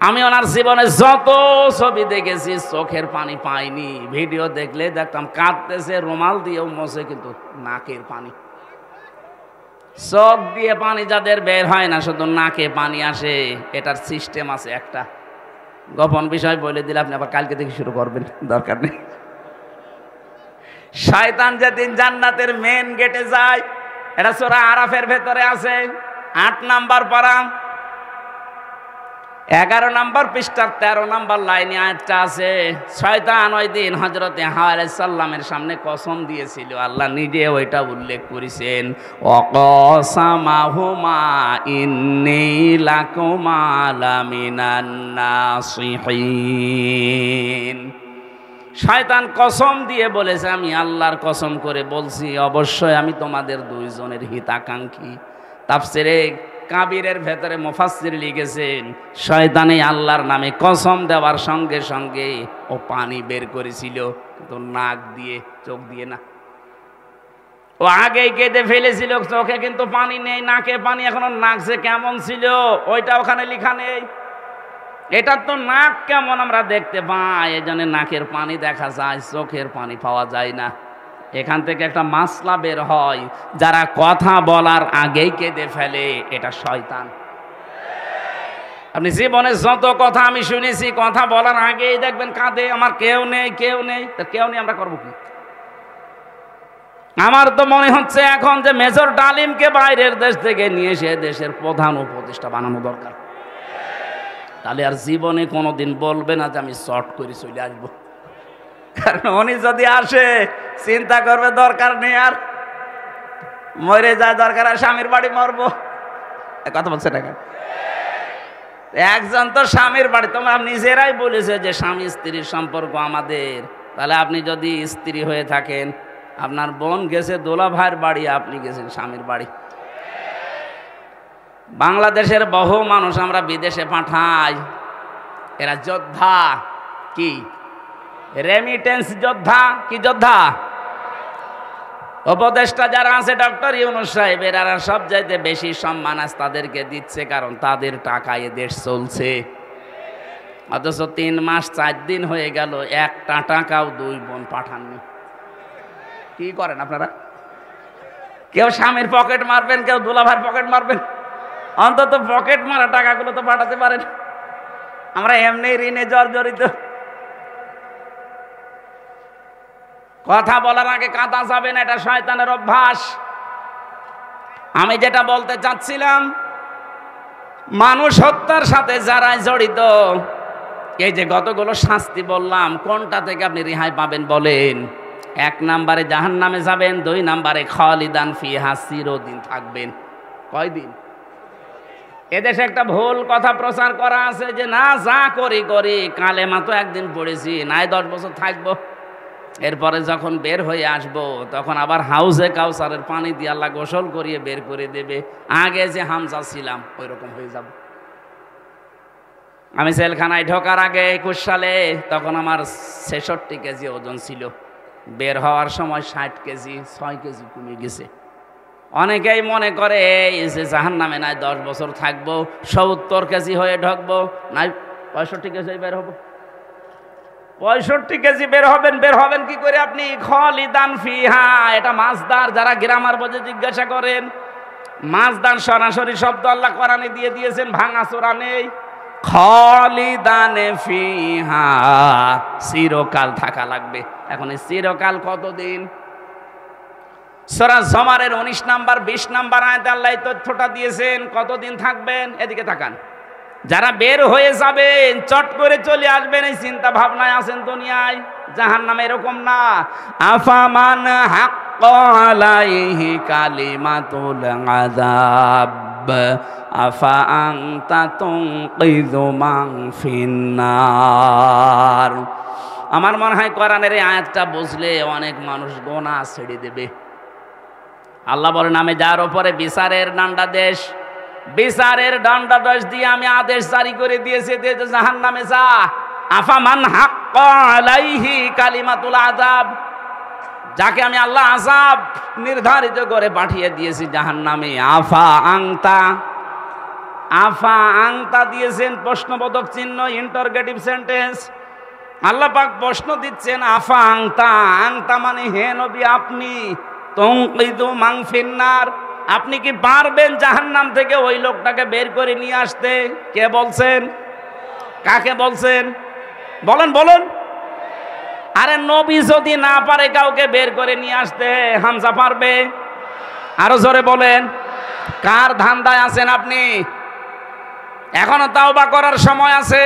আমি ওনার জীবনে যত ছবি দেখেছি চোখের পানি পাইনি। ভিডিও দেখলে দেখতাম কাঁদতেছে, রুমাল দিয়েও মোছে, কিন্তু নাকের পানি। চোখ দিয়ে পানি যাদের বের হয় না, শুধু নাকে পানি আসে, এটার সিস্টেম আছে একটা। গোপন বিষয় বলে দিলে আপনি আবার কালকে থেকে শুরু করবেন, দরকার নেই। শয়তান যেদিন জান্নাতের মেন গেটে যায়, এটা সূরা আরাফের ভেতরে আছে, 8 নাম্বার পারা, 11 নাম্বার পৃষ্ঠার 13 নাম্বার লাইনে আয়াতটা আছে। শয়তান ওই দিন হযরতে হাওয়া আলাইহিস সালামের সামনে কসম দিয়েছিল, আল্লাহ নিজে ওইটা উল্লেখ করেছেন, ওয়াকাসামাহুমা ইন্নী লাকুমা লামিনান নাসিহিন। শয়তান কসম দিয়ে বলেছে, আমি আল্লাহর কসম করে বলছি, অবশ্যই আমি তোমাদের 2 জনের হিতাকাঙ্ক্ষী। তাফসিরে কাবিরের ভেতরে মুফাসসির লিখেছেন, শয়তানে আল্লাহর নামে কসম দেওয়ার সঙ্গে সঙ্গে ও পানি বের করেছিল, কিন্তু নাক দিয়ে, চোখ দিয়ে না। ও আগেই কেঁদে ফেলেছিল, চোখে কিন্তু পানি নেই, নাকে পানি এখনো, নাকছে কেমন ছিল ওইটা ওখানে লেখা নেই। এটা তো নাক কেমন আমরা দেখতে পাই, এই জন্য নাকের পানি দেখা যায়, চোখের পানি পাওয়া যায় না। এখান থেকে একটা মাসলা বের হয়, যারা কথা বলার আগেই কেঁদে ফেলে এটা শয়তান। আপনি জীবনে যত কথা আমি শুনেছি, কথা বলার আগেই দেখবেন কাঁদে, আমার কেউ নেই কেউ নেই। তা কেউ নেই আমরা করবো কি? আমার তো মনে হচ্ছে এখন যে মেজর ডালিমকে বাইরের দেশ থেকে নিয়ে এসে দেশের প্রধান উপদেষ্টা বানানো দরকার। তাহলে আর জীবনে কোনোদিন বলবে না যে আমি শর্ট করে চলে আসবো। কারণ উনি যদি আসে চিন্তা করবে দরকার নেই, আর মরে যায়, দরকার আর স্বামীর বাড়ি মরবো। কথা বলছে না কেন? একজন তো স্বামীর বাড়ি, তোমরা নিজেরাই বলেছে যে স্বামী স্ত্রীর সম্পর্ক আমাদের। তাহলে আপনি যদি স্ত্রী হয়ে থাকেন, আপনার বোন গেছে দোলা ভাইয়ের বাড়ি, আপনি গেছেন স্বামীর বাড়ি। বাংলাদেশের বহু মানুষ আমরা বিদেশে পাঠাই, এরা যোদ্ধা। কি রেমিটেন্স যোদ্ধা? কি যোদ্ধা? উপদেষ্টা যারা আছে ডক্টর ইউনূস সাহেব, এরা সব চাইতে বেশি সম্মান আজ তাদেরকে দিচ্ছে, কারণ তাদের টাকায় দেশ চলছে। অথচ 3 মাস 4 দিন হয়ে গেল, একটা টাকাও 2 বোন পাঠাননি। কি করেন আপনারা? কেউ স্বামীর পকেট মারবেন, কেউ দুলাভাইয়ের পকেট মারবেন, অন্তত পকেট মারা টাকাগুলো তো পাঠাতে পারেন। আমরা এমনি ঋণে জর্জরিত। কথা বলার আগে কাঁদা যাবে না, এটা শয়তানের অভ্যাস। আমি যেটা বলতে চাচ্ছিলাম, মানুষ হত্যার সাথে যারা জড়িত, এই যে কতগুলো শাস্তি বললাম, কোনটা থেকে আপনি রেহাই পাবেন বলেন? 1 নম্বরে জাহান্নামে যাবেন, 2 নম্বরে খালিদান ফিহা, চিরদিন থাকবেন। কয়দিন? এদেশে একটা ভুল কথা প্রচার করা আছে যে না, যা করি করি, কালেমা তো একদিন পড়েছি, নাই 10 বছর থাকবো, এরপরে যখন বের হয়ে আসবো তখন আবার হাউজে কাউসারের পানি দিয়ে আল্লাহ গোসল করিয়ে বের করে দেবে, আগে যে হামজা ছিলাম ওই রকম হয়ে যাব। আমি জেলখানায় ঢোকার আগে 21 সালে, তখন আমার 66 কেজি ওজন ছিল, বের হওয়ার সময় 60 কেজি, 6 কেজি কমে গেছে। অনেকেই মনে করে এই যে জাহান্নামে নাই 10 বছর থাকবো, 70 কেজি হয়ে ঢুকবো, নাই 65 কেজি বের হবো। 65 কেজি বের হবেন কি করে আপনি? খালিদান ফিহা, এটা মাসদার। যারা গ্রামার বোঝে জিজ্ঞাসা করেন, মাসদার সরাসরি শব্দ আল্লাহ কোরআনে দিয়ে দিয়েছেন, ভাঙাচোরা নেই। খালিদান ফিহা, চিরকাল থাকা লাগবে। এখন এই চিরকাল কতদিন? সূরা জুমারের 19 নাম্বার 20 নাম্বার আয়াতে আল্লাহ এই তথ্যটা দিয়েছেন, কতদিন থাকবেন। এদিকে তাকান। যারা বের হয়ে যাবেন, চট করে চলে আসবেন, এই চিন্তা ভাবনায় আছেন দুনিয়ায়। জাহান্নামে এরকম না। আফামান হাক্কা আলাইহি কালিমাতুল আযাব আফা আনতা তুনকিযু মান ফিন্নার। আমার মনে হয় কোরআনের এই আয়াতটা বুঝলে অনেক মানুষ গোনাহ ছেড়ে দেবে। আল্লাহ বলেন, আমি যার উপরে বিচারের দণ্ডাদেশ, বিচারের দণ্ডাদেশ দিয়ে আমি আদেশ জারি করে দিয়েছি যে জাহান্নামে যা। আফামান হাক্কা আলাইহি কালিমাতুল আযাব, যাকে আমি আল্লাহ আযাব নির্ধারিত করে পাঠিয়ে দিয়েছি জাহান্নামে। আফা আংতা দিয়েছেন প্রশ্নবোধক চিহ্ন, ইন্টারগেটিভ সেন্টেন্স। আল্লাহ পাক প্রশ্ন দিচ্ছেন, আফা আংতা মানে হে নবী আপনি, তুনকিযু মান ফিন্নার, আপনি কি পারবেন জাহান্নাম থেকে ওই লোকটাকে বের করে নিয়ে আসতে? কে বলছেন? কাকে বলছেন? বলেন। আরে নবী যদি না পারে কাউকে বের করে নিয়ে আসতে, হামজা পারবে? আরো জোরে বলেন। কার ধান্দায় আছেন আপনি? এখনো তাওবা করার সময় আছে।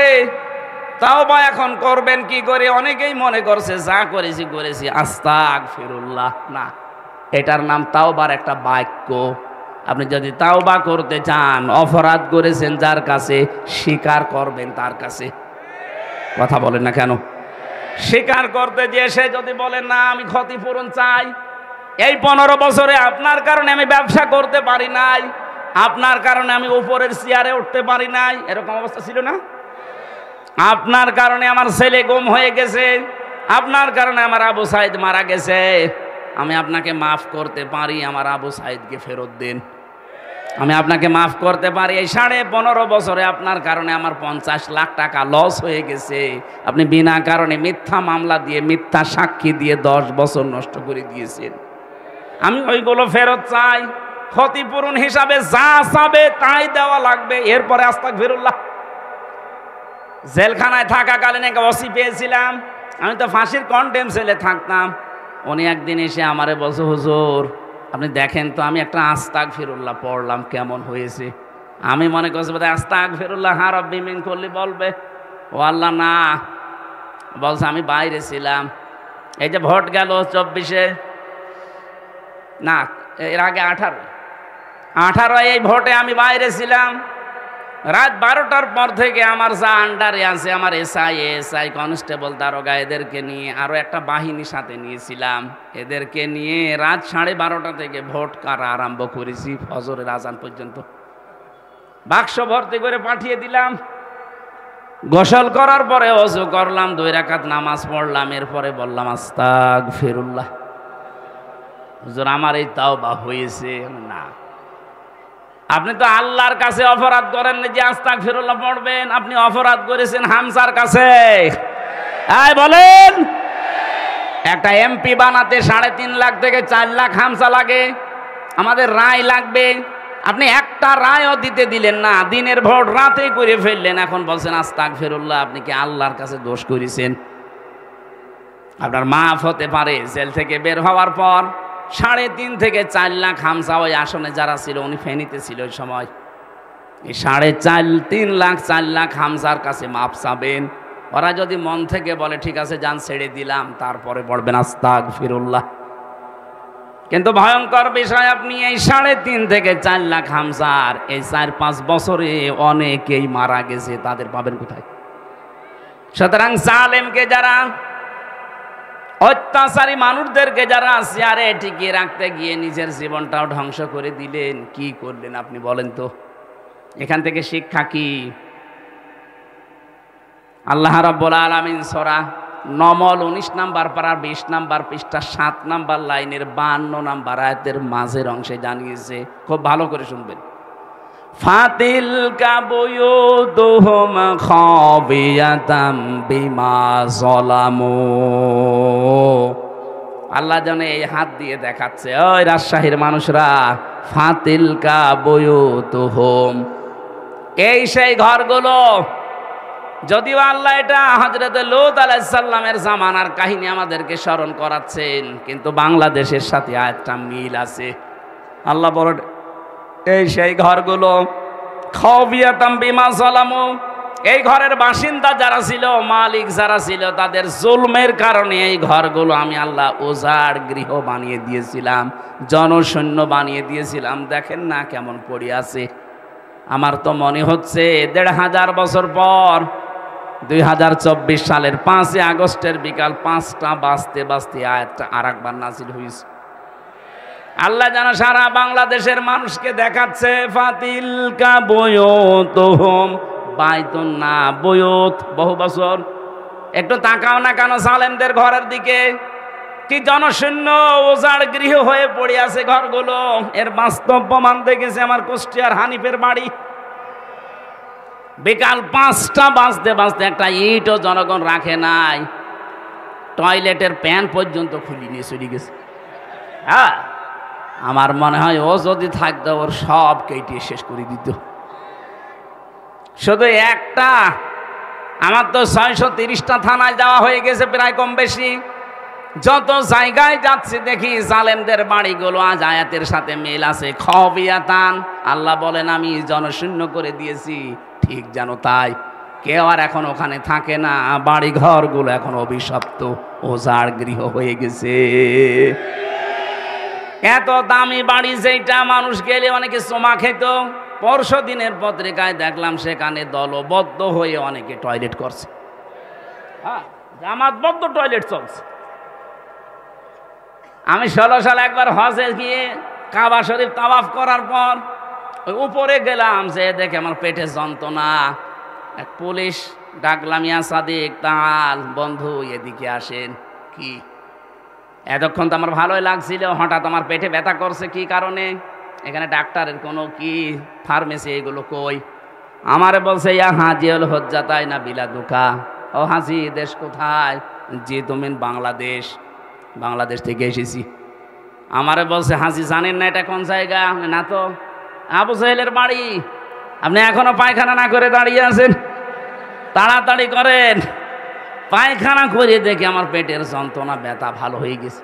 তাওবা এখন করবেন কি করে? অনেকেই মনে করছে যা করেছি আস্তাগফিরুল্লাহ। না, এটার নাম তাওবার একটা বাক্য। আপনি যদি তাওবা করতে চান, অপরাধ করেছেন যার কাছে, স্বীকার করবেন তার কাছে। কথা বলেন না কেন? স্বীকার করতে যে সে যদি বলেন না আমি ক্ষতিপূরণ চাই, এই 15 বছরে আপনার কারণে আমি ব্যবসা করতে পারি নাই, আপনার কারণে আমি উপরের চেয়ারে উঠতে পারি নাই, এরকম অবস্থা ছিল না? আপনার কারণে আমার ছেলে গুম হয়ে গেছে, আপনার কারণে আমার আবু সাইদ মারা গেছে, আমি আপনাকে মাফ করতে পারি, আমার আবু সাইদকে ফেরত দিন। আমি আপনাকে মাফ করতে পারি, এই 15.5 বছরে আপনার কারণে আমার 50 লাখ টাকা লস হয়ে গেছে। আপনি বিনা কারণে মিথ্যা মামলা দিয়ে, মিথ্যা সাক্ষী দিয়ে 10 বছর নষ্ট করে দিয়েছেন। আমি ওইগুলো ফেরত চাই। ক্ষতিপূরণ হিসাবে যা চাবে তাই দেওয়া লাগবে। এরপরে আস্তাগফিরুল্লাহ। জেলখানায় থাকাকালীন একটা ওসি পেয়েছিলাম, আমি তো ফাঁসির কন্টেম সেলে থাকতাম। উনি একদিন এসে আমারে বলছে, হুজুর আপনি দেখেন তো আমি একটা আস্তাগফিরুল্লাহ পড়লাম কেমন হয়েছে। আমি মনে করছি বোধহয় আস্তাগফিরুল্লাহ হা রব্বি মিন করলে বলবে। ও আল্লাহ না, বলছে আমি বাইরে ছিলাম। এই যে ভোট গেল 24-এ, না এর আগে 18 এই ভোটে আমি বাইরে ছিলাম। রাত 12টার পর থেকে আমার যা আন্ডারে আছে, আমার এসআই কনস্টেবল দারোগা, এদেরকে নিয়ে আরো একটা বাহিনী সাথে নিয়েছিলাম। এদেরকে নিয়ে রাত 12:30 থেকে ভোট কারা আরম্ভ করেছি ফজরের আজান পর্যন্ত। বাক্স ভর্তি করে পাঠিয়ে দিলাম। গোসল করার পরে ওযু করলাম, 2 রাকাত নামাজ পড়লাম, এরপরে বললাম আস্তাগফিরুল্লাহ। হুজুর আমার এই তাওবা হয়েছে। না, আপনি তো আল্লাহর কাছে অপরাধ করেন না যে আস্তাগফিরুল্লাহ পড়বেন, আপনি অপরাধ করেছেন হামজার কাছে। এই বলেন, একটা এমপি বানাতে 3.5 লাখ থেকে 4 লাখ হামজা লাগে, আমাদের রায় লাগবে। আপনি একটা রায়ও দিতে দিলেন না, দিনের ভোট রাতে করে ফেললেন, এখন বলছেন আস্তাগফিরুল্লাহ। আপনি কি আল্লাহর কাছে দোষ করেছেন? আপনার মাফ হতে পারে জেল থেকে বের হওয়ার পর। 3.5 থেকে 4 লাখ হামজা ওই আসনে যারা ছিল, উনি ফেনীতে ছিল ওই সময়, এই 3.5 লাখ 4 লাখ হামজার কাছে মাপ চাবেন। ওরা যদি মন থেকে বলে ঠিক আছে যান ছেড়ে দিলাম, তারপরে পড়বেন আস্তাগফিরুল্লাহ। কিন্তু ভয়ঙ্কর বিষয়, আপনি এই 3.5 থেকে 4 লাখ হামজার এই 4-5 বছরে অনেকেই মারা গেছে, তাদের পাবেন কোথায়? সুতরাং জালেমকে যারা, অত্যাচারী মানুষদেরকে যারা চেয়ারে টিকিয়ে রাখতে গিয়ে নিজের জীবনটাও ধ্বংস করে দিলেন, কি করলেন আপনি বলেন তো? এখান থেকে শিক্ষা কি? আল্লাহ রাব্বুল আলামিন সূরা নমল 19 নাম্বার পারা 20 নাম্বার পৃষ্ঠা 7 নাম্বার লাইনের 52 নাম্বার আয়াতের মাঝের অংশে জানিয়েছে, খুব ভালো করে শুনবেন। ফাতিলকা বুয়ুতুহুম খাবিয়াতাম বিমা যালামু। আল্লাহ জানে এই হাত দিয়ে দেখাচ্ছে, ওই রাজশাহীর মানুষরা, ফাতিলকা বুয়ুতুহুম, এই সেই ঘরগুলো। যদিও আল্লাহ এটা হযরত লূত আলাইহিস সালামের জামানার কাহিনী আমাদেরকে স্মরণ করাচ্ছেন, কিন্তু বাংলাদেশের সাথে আয়াতটা মিল আছে। আল্লাহ বলেন এই সেই ঘরগুলো, খাবিয়াতাম বিমা যালামু, এই ঘরের বাসিন্দা যারা ছিল, মালিক যারা ছিল, তাদের জুলমের কারণে এই ঘরগুলো আমি আল্লাহ উজাড় গৃহ বানিয়ে দিয়েছিলাম, জনশূন্য বানিয়ে দিয়েছিলাম। দেখেন না কেমন পড়ে আছে। আমার তো মনে হচ্ছে 1500 বছর পর 2024 সালের 5 আগস্টের বিকাল 5টা বাজতে বাজতে আয়াতটা আরেকবার নাজিল হয়েছে। আল্লাহ যেন সারা বাংলাদেশের মানুষকে দেখাচ্ছে, ফাতিলকা বুয়ুতুহুম, বাইতুন না বুয়ুত, বহু বছর। একটু তাকাও না কেন জালেমদের ঘরের দিকে, কি জনশূন্য উজাড় গৃহ হয়ে পড়ে আছে ঘরগুলো। এর বাস্তব প্রমাণ দেখেছে আমার কুষ্টিয়ার হানিফের বাড়ি। বিকাল 5টা বাজতে বাজতে একটা ইটও জনগণ রাখে নাই, টয়লেটের প্যান পর্যন্ত খুলে নিয়ে চলে গেছে। হ্যাঁ, আমার মনে হয় ও যদি থাকতো ওর সব কেটে শেষ করে দিত। শুধু একটা, আমার তো 630টা থানায় যাওয়া হয়ে গেছে প্রায় কম বেশি। যত জায়গায় যাচ্ছে দেখি জালেমদের বাড়িগুলো আজ আয়াতের সাথে মিল আছে। খাবিয়াতান, আল্লাহ বলেন আমি জনশূন্য করে দিয়েছি, ঠিক জানো তাই। কেউ আর এখন ওখানে থাকে না, বাড়ি ঘরগুলো এখন অভিশপ্ত, উজাড় গৃহ হয়ে গেছে। এত দামি বাড়ি যেটা মানুষ গেলে অনেকে চমা খেত। পরশু দিনের পত্রিকায় দেখলাম সেখানে দলবদ্ধ হয়ে অনেকে টয়লেট করছে। হ্যাঁ, জামাতবদ্ধ টয়লেট চলছে। আমি 16 সালে একবার হজে গিয়ে কাবা শরীফ তাওয়াফ করার পর ওই উপরে গেলাম, যে দেখে আমার পেটে যন্ত্রণা। এক পুলিশ ডাকলাম, ইয়া সাদিক তাল, বন্ধু এদিকে আসেন। কি এতক্ষণ তো আমার ভালোই লাগছিল, হঠাৎ আমার পেটে ব্যথা করছে। কি কারণে? এখানে ডাক্তারের কোনো কি ফার্মেসি এগুলো কই? আমারে বলছে ইয়া হাজিউল হজ্জাতাই না বিলাদুকা। ও হাজি, দেশ কোথায়? জি তুমি বাংলাদেশ। বাংলাদেশ থেকে এসেছি। আমারে বলছে হাজি জানেন না এটা কোন জায়গা? না তো। আবু জাহেলের বাড়ি। আপনি এখনো পায়খানা না করে দাঁড়িয়ে আছেন, তাড়াতাড়ি করেন। পায়খানা করে দেখে আমার পেটের যন্ত্রণা ব্যথা ভালো হয়ে গেছে।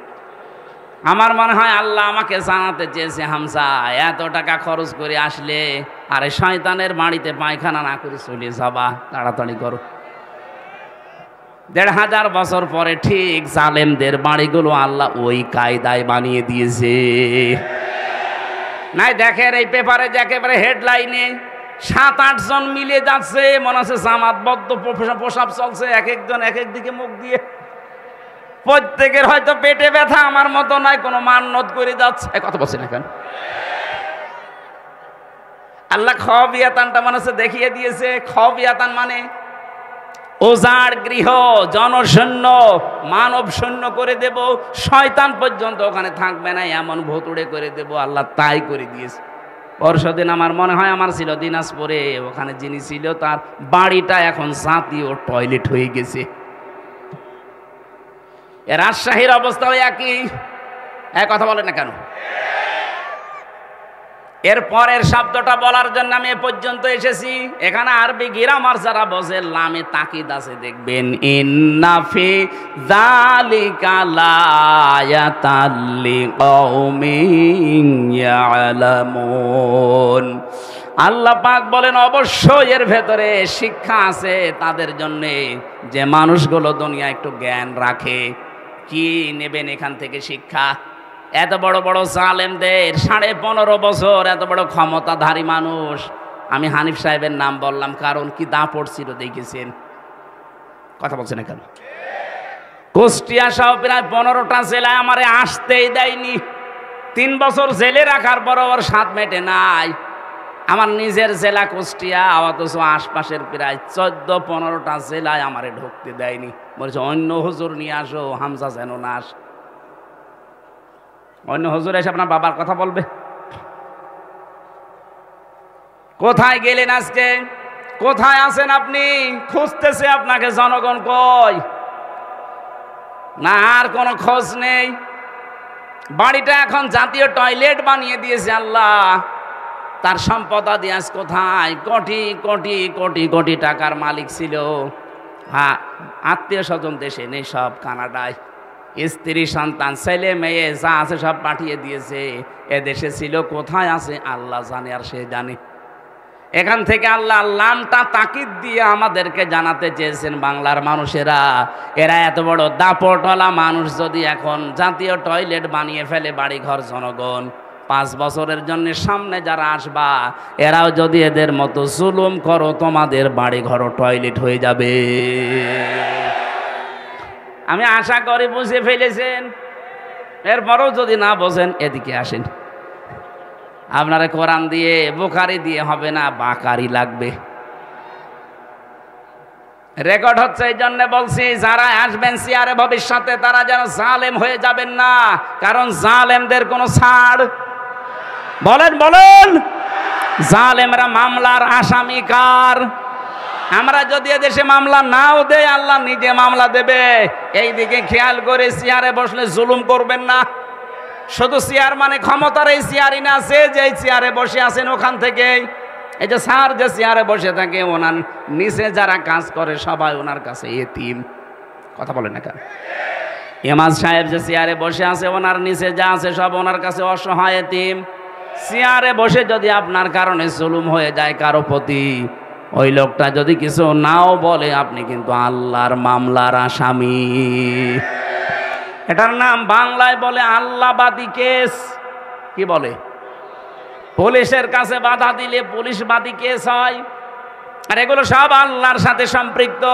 আমার মনে হয় আল্লাহ আমাকে জানাতে চেয়েছে, হামজা এত টাকা খরচ করে আসলে আরে শয়তানের বাড়িতে পায়খানা না করে চলে যাবা, তাড়াতাড়ি করো। ১৫০০ বছর পরে ঠিক জালেমদের বাড়িগুলো আল্লাহ ওই কায়দায় বানিয়ে দিয়েছে। নাই দেখেন এই পেপারে যে একেবারে হেডলাইনে ৭-৮ জন মিলে যাচ্ছে, মনে হচ্ছে জামাতবদ্ধ প্রসাব চলছে, এক একজন এক এক দিকে মুখ দিয়ে। প্রত্যেকের হয়তো পেটে ব্যথা আমার মতো নয়, কোনো মান্নত করে যাচ্ছে। কথা বলছি না কেন? আল্লাহ খবিয়াতানটা মনে হচ্ছে দেখিয়ে দিয়েছে। খবিয়াতান মানে ওজাড় গৃহ, জনশূন্য, মানব শূন্য করে দেব, শয়তান পর্যন্ত ওখানে থাকবে না, এমন ভুতুড়ে করে দেব। আল্লাহ তাই করে দিয়েছে। পরশুদিন আমার মনে হয় আমার ছিল দিনাজপুরে, ওখানে যিনি ছিল তার বাড়িটা এখন জাতীয় টয়লেট হয়ে গেছে। রাজশাহীর অবস্থাও একই। এক কথা বলেন না কেন? এর পরের শব্দটা বলার জন্য আমি এ পর্যন্ত এসেছি। এখানে আরবি গ্রামার যারা বোঝে লামে তাকিদ আছে, দেখবেন ইন্না ফি যালিকা লায়াতাল লিকাউমিন ইয়ালামুন। আল্লাহ পাক বলেন অবশ্যই এর ভেতরে শিক্ষা আছে তাদের জন্যে, যে মানুষগুলো দুনিয়া একটু জ্ঞান রাখে। কি নেবেন এখান থেকে শিক্ষা? এত বড় বড় জালেমদের 15.5 বছর এত বড় ক্ষমতাধারী মানুষ। আমি হানিফ সাহেবের নাম বললাম কারণ কি দাপট ছিল দেখেছেন। কথা বলছেন না কেন? কুষ্টিয়া সহ প্রায় 15টা জেলায় আমারে আসতেই দেয়নি। 3 বছর জেলে রাখার পর ওর স্বাদ মেটে নাই। আমার নিজের জেলা কুষ্টিয়া, অথচ আশপাশের প্রায় 14-15টা জেলায় আমারে ঢুকতে দেয়নি। বলছে অন্য হুজুর নিয়ে আসো, হামজা যেন না আসে। অন্য হুজুর এসে আপনার বাবার কথা বলবে। কোথায় গেলেন আজকে? কোথায় আছেন আপনি? খুঁজতেছে আপনাকে জনগণ, কই? না আর কোনো খোঁজ নেই। বাড়িটা এখন জাতীয় টয়লেট বানিয়ে দিয়েছে আল্লাহ। তার সম্পদাদি আজ কোথায়? কোটি কোটি কোটি কোটি টাকার মালিক ছিল। হ্যাঁ, আত্মীয় স্বজন দেশে নেই, সব কানাডায়। স্ত্রী সন্তান ছেলে মেয়ে যা আছে সব পাঠিয়ে দিয়েছে। এদেশে ছিল কোথায় আছে আল্লাহ জানে, আর সে জানে। এখান থেকে আল্লাহ লামটা তাকিদ দিয়ে আমাদেরকে জানাতে চেয়েছেন, বাংলার মানুষেরা, এরা এত বড় দাপটওয়ালা মানুষ যদি এখন জাতীয় টয়লেট বানিয়ে ফেলে বাড়িঘর জনগণ, 5 বছরের জন্য সামনে যারা আসবা এরাও যদি এদের মতো জুলুম করো, তোমাদের বাড়িঘর টয়লেট হয়ে যাবে। আমি আশা করি বুঝে ফেলেছেন। এরপরও যদি না বোঝেন এদিকে আসেন। আপনারা কোরআন দিয়ে বুখারি দিয়ে হবে না, বাকারি লাগবে। রেকর্ড হচ্ছে, এই জন্য বলছি যারা আসবেন চেয়ারে ভবিষ্যতে তারা যেন জালেম হয়ে যাবেন না, কারণ জালেমদের কোনো ছাড়। বলেন বলেন, জালেমরা মামলার আসামি কার? আমরা যদি এদেশে মামলা নাও দেয় আল্লাহ নিজে মামলা দেবে। এই দিকে খেয়াল করে চেয়ারে বসলে জুলুম করবেন না। শুধু চেয়ার মানে ক্ষমতার এই চেয়ারই না, সে যে চেয়ারে বসে আছেন ওখান থেকে, এই যে স্যার যে চেয়ারে বসে থাকে ওনার নিচে যারা কাজ করে সবাই ওনার কাছে এতিম। কথা বলেন না কেন? ইমাম সাহেব যে চেয়ারে বসে আছে ওনার নিচে যা আছে সব ওনার কাছে অসহায় এতিম। চেয়ারে বসে যদি আপনার কারণে জুলুম হয়ে যায় কারো প্রতি, ওই লোকটা যদি কিছু নাও বলে আপনি কিন্তু আল্লাহর মামলার আসামি। এটার নাম বাংলায় বলে আল্লাহবাদী কেস। কি বলে? পুলিশের কাছে বাধা দিলে পুলিশবাদী কেস হয়। আর এগুলো সব আল্লাহর সাথে সম্পৃক্ত।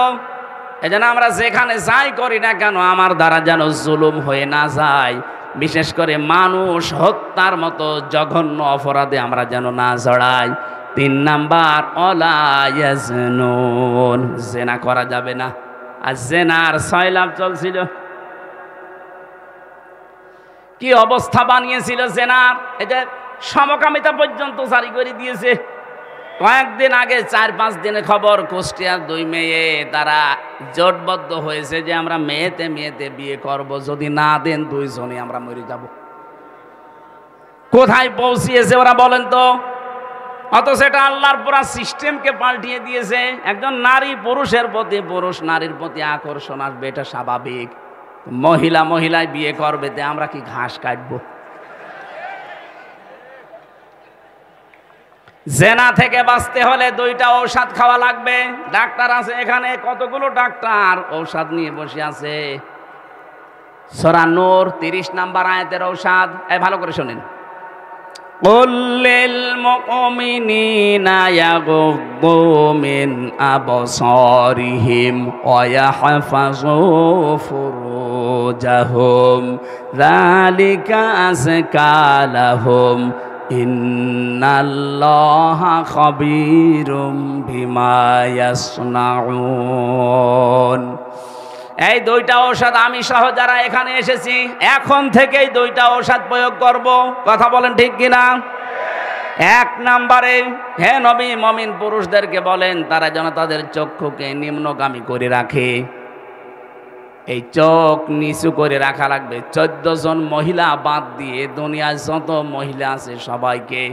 এজন্য আমরা যেখানে যাই করি না কেন আমার দ্বারা যেন জুলুম হয়ে না যায়, বিশেষ করে মানুষ হত্যার মতো জঘন্য অপরাধে আমরা যেন না জড়াই। 3 নাম্বার, ওয়ালা ইয়াজনুন, জেনা করা যাবে না। আর জেনার 6 লাভ চলছিল। কি অবস্থা বানিয়েছিল জেনার, এই যে সমকামিতা পর্যন্ত জারি করে দিয়েছে। কয়েকদিন আগে 4-5 দিনের খবর, কুষ্টিয়ার 2 মেয়ে তারা জোটবদ্ধ হয়েছে যে আমরা মেয়েতে মেয়েতে বিয়ে করব, যদি না দেন 2 জনই আমরা মরে যাব। কোথায় পৌঁছিয়েছে ওরা বলেন তো? অথচ এটা আল্লাহর পুরা সিস্টেমকে পাল্টিয়ে দিয়েছে। একজন নারী পুরুষের প্রতি, পুরুষ নারীর প্রতি আকর্ষণ আসবে, এটা স্বাভাবিক। মহিলা মহিলায় বিয়ে করবে, তে আমরা কি ঘাস কাটবো? জেনা থেকে বাঁচতে হলে 2টা ঔষধ খাওয়া লাগবে। ডাক্তার আছে এখানে, কতগুলো ডাক্তার ঔষধ নিয়ে বসে আছে। সূরা নূর 30 নম্বর আয়াতের ঔষধ, ভালো করে শুনেন। قُل لِّلْمُؤْمِنِينَ يَغُضُّوا مِنْ أَبْصَارِهِمْ وَيَحْفَظُوا فُرُوجَهُمْ ذَلِكَ أَزْكَىٰ لَهُمْ إِنَّ اللَّهَ خَبِيرٌ بِمَا يَصْنَعُونَ। এই 2টা ঔষধ আমি সহ যারা এখানে এসেছি এখন থেকেই 2টা ঔষধ প্রয়োগ করব। কথা বলেন ঠিক কিনা? 1 নম্বরে, হে নবী মুমিন পুরুষদেরকে বলেন তারা যেন তাদের চক্ষুকে নিম্নগামী করে রাখে। এই চোখ নিচু করে রাখা লাগবে। 14 জন মহিলা বাদ দিয়ে দুনিয়ায় যত মহিলা আছে সবাইকে,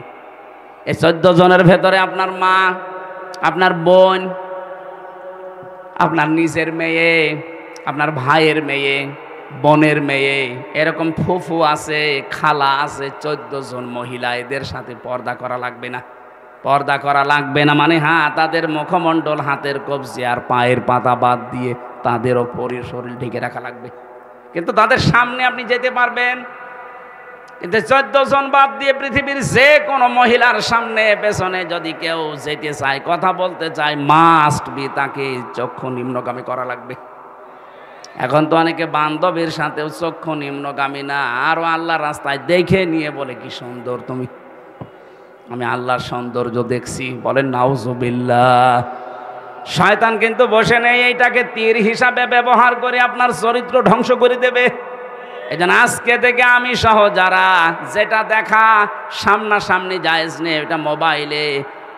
এই 14 জনের ভেতরে আপনার মা, আপনার বোন, আপনার নিজের মেয়ে, আপনার ভাইয়ের মেয়ে, বোনের মেয়ে, এরকম ফুফু আছে, খালা আছে, 14 জন মহিলা, এদের সাথে পর্দা করা লাগবে না। পর্দা করা লাগবে না মানে হ্যাঁ, তাদের মুখমণ্ডল, হাতের কবজি আর পায়ের পাতা বাদ দিয়ে তাদের ওপরের শরীর ঢেকে রাখা লাগবে। কিন্তু তাদের সামনে আপনি যেতে পারবেন, কিন্তু 14 জন বাদ দিয়ে পৃথিবীর যে কোনো মহিলার সামনে পেছনে যদি কেউ যেতে চায়, কথা বলতে চায়, মাস্ট বি তাকে চক্ষু নিম্নগামী করা লাগবে। এখন তো অনেকে বান্ধবীর সাথেও চক্ষু নিম্নগামী না, আরো আল্লাহর রাস্তায় দেখে নিয়ে বলে কি সুন্দর তুমি, আমি আল্লাহর সৌন্দর্য দেখছি, বলেন নাউজুবিল্লাহ। শয়তান কিন্তু বসে নেই, এইটাকে তীর হিসাবে ব্যবহার করে আপনার চরিত্র ধ্বংস করে দেবে। এজন্য আজকে থেকে আমি সহ যারা যেটা দেখা সামনাসামনি জায়েজ নেই, ওটা মোবাইলে,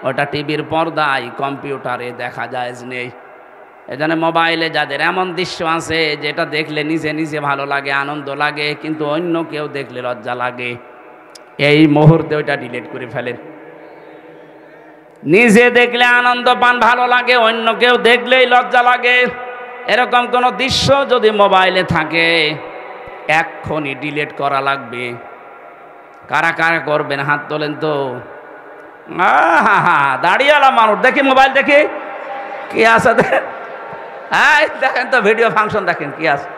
ওটা টিভির পর্দায়, কম্পিউটারে দেখা জায়েজ নেই। এজন্য মোবাইলে যাদের এমন দৃশ্য আছে যেটা দেখলে নিজে নিজে ভালো লাগে, আনন্দ লাগে, কিন্তু অন্য কেউ দেখলে লজ্জা লাগে, এই মুহূর্তে ওইটা ডিলিট করে ফেলেন। নিজে দেখলে আনন্দ পান, ভালো লাগে, অন্য কেউ দেখলেই লজ্জা লাগে, এরকম কোন দৃশ্য যদি মোবাইলে থাকে এক্ষুনি ডিলিট করা লাগবে। কারা কারা করবেন হাত তোলেন তো। দাঁড়িয়েলা মানুষ দেখি, মোবাইল দেখি কি আছে দেখেন তো, ভিডিও ফাংশন দেখেন কি আছে,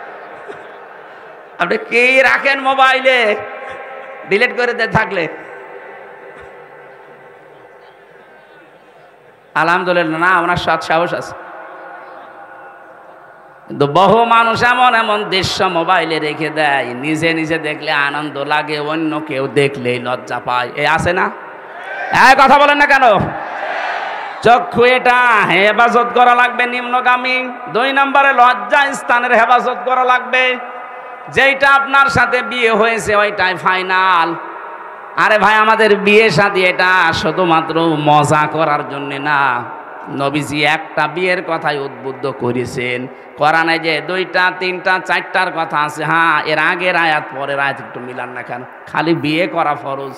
আপনি কি রাখেন মোবাইলে ডিলিট করে দিয়ে থাকলে। আলহামদুলিল্লাহ, না ওনার সৎ সাহস আছে, কিন্তু বহু মানুষ এমন এমন দৃশ্য মোবাইলে রেখে দেয়, নিজে নিজে দেখলে আনন্দ লাগে, অন্য কেউ দেখলেই লজ্জা পায়। এ আছে না? কথা বলেন না কেন? চক্ষু এটা হেফাজত করা লাগবে, নিম্নগামী। 2 নম্বরে লজ্জা স্থানের হেফাজত করা লাগবে। যেইটা আপনার সাথে বিয়ে হয়েছে ওইটাই ফাইনাল। আরে ভাই, আমাদের বিয়ে শাদী এটা শুধুমাত্র মজা করার জন্য না, নবীজি একটা বিয়ের কথাই উদ্বুদ্ধ করেছেন। কোরআনে যে 2টা 3টা 4টার কথা আছে, হ্যাঁ, এর আগের আয়াত পরের আয়াত একটু মিলান না কেন? খালি বিয়ে করা ফরজ,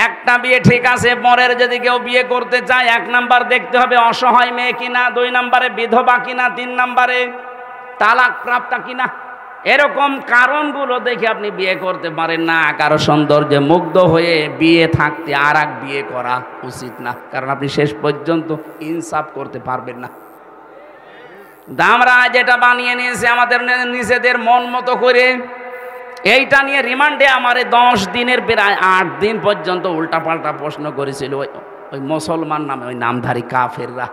একটা বিয়ে ঠিক আছে, পরের যদি কেউ বিয়ে করতে চায় 1 নাম্বার দেখতে হবে অসহায় মেয়ে কিনা, 2 নম্বরে বিধবা কিনা, 3 নম্বরে তালাক প্রাপ্তা কিনা। এরকম কারণগুলো দেখে আপনি বিয়ে করতে পারেন না। কারো সৌন্দর্যে মুগ্ধ হয়ে বিয়ে থাকতে আর এক বিয়ে করা উচিত না, কারণ আপনি শেষ পর্যন্ত ইনসাফ করতে পারবেন না। আমরা যেটা বানিয়ে নিয়েছি আমাদের নিজেদের মন মতো করে, এইটা নিয়ে রিমান্ডে আমারে 10 দিনের প্রায় 8 দিন পর্যন্ত উল্টাপাল্টা প্রশ্ন করেছিল ওই মুসলমান নামে ওই নামধারী কাফেররা।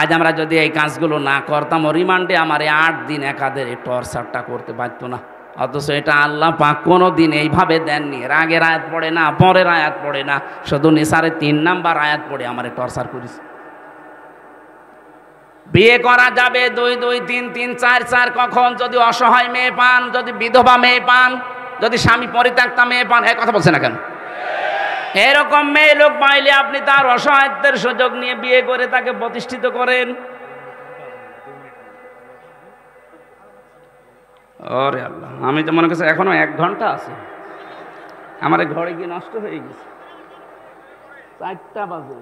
আজ আমরা যদি এই কাজগুলো না করতাম, রিমান্ডে আমারে 8 দিন একাদের টর্চারটা করতে পারতো না। অথচ এটা আল্লাহ পাক কোনো দিন এইভাবে দেননি। এর আগের আয়াত পড়ে না, পরের আয়াত পড়ে না, শুধু নিসারে 3 নাম্বার আয়াত পড়ে আমারে টর্চার করেছে। বিয়ে করা যাবে 2 2 3 3 4 4 কখন যদি অসহায় মেয়ে পান, যদি বিধবা মেয়ে পান, যদি স্বামী পরিত্যক্তা মেয়ে পান। এই কথা বলছেন না কেন? এরকম মেয়ে লোক পাইলে আপনি তার অসহায়ত্বের সুযোগ নিয়ে বিয়ে করে তাকে প্রতিষ্ঠিত করেন। ওরে আল্লাহ, আমি তো মনে করছি এখনো 1 ঘন্টা আছে। আমার এই ঘরে গিয়ে নষ্ট হয়ে গেছে, 4টা বাজে।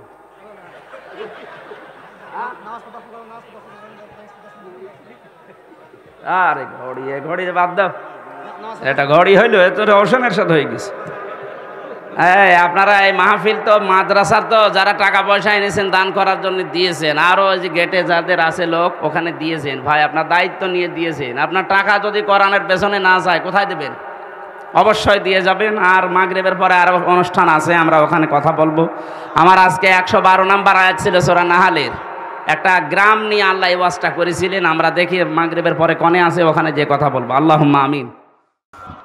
আরে ঘড়ি বাদ দাও, এটা ঘড়ি হইলো এত রওশনের সাথে হয়ে গেছে। আপনারা এই মাহফিল তো মাদ্রাসার, তো যারা টাকা পয়সা এনেছেন দান করার জন্য দিয়েছেন, আরো ওই যে গেটে যাদের আছে লোক ওখানে দিয়েছেন। ভাই আপনার দায়িত্ব নিয়ে দিয়েছেন, আপনার টাকা যদি কোরআনের পেছনে না যায় কোথায় দেবেন? অবশ্যই দিয়ে যাবেন। আর মাগরিবের পরে আরো অনুষ্ঠান আছে, আমরা ওখানে কথা বলবো। আমার আজকে 112 নম্বর আয়াত ছিল সূরা নাহালের। একটা গ্রাম নিয়ে আল্লাহ এই ওয়াজটা করেছিলেন, আমরা দেখি মাগরিবের পরে কোণে আছে, ওখানে যে কথা বলবো। আল্লাহুম্মা আমিন।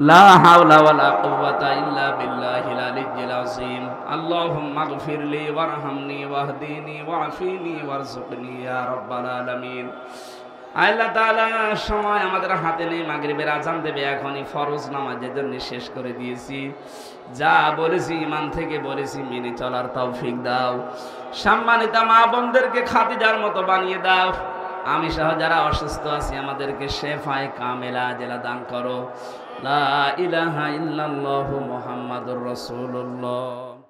লা হাওলা ওয়ালা কুওয়াতা ইল্লা বিল্লাহিল আলিয়্যিল আযীম। আল্লাহুম্মা গফিরলি ওয়ারহামনি ওয়াহদিনি ওয়াআফিনি ওয়ারযুকনি ইয়া রাব্বাল আলামিন। আল্লাহ তাআলা, সময় আমাদের হাতে নেই, মাগরিবের আজান দেবে এখনই, ফরজ নামাজের জন্য শেষ করে দিয়েছি। যা বলেছি ঈমান থেকে বলেছি, মেনে চলার তৌফিক দাও। সম্মানিত মা বোনদেরকে খাদিজার মতো বানিয়ে দাও। আমি সহ যারা অসুস্থ আছি আমাদেরকে শেফায়ে কামেলা আজেলা দান করো। লা ইলাহা ইল্লাল্লাহু মুহাম্মাদুর রাসূলুল্লাহ।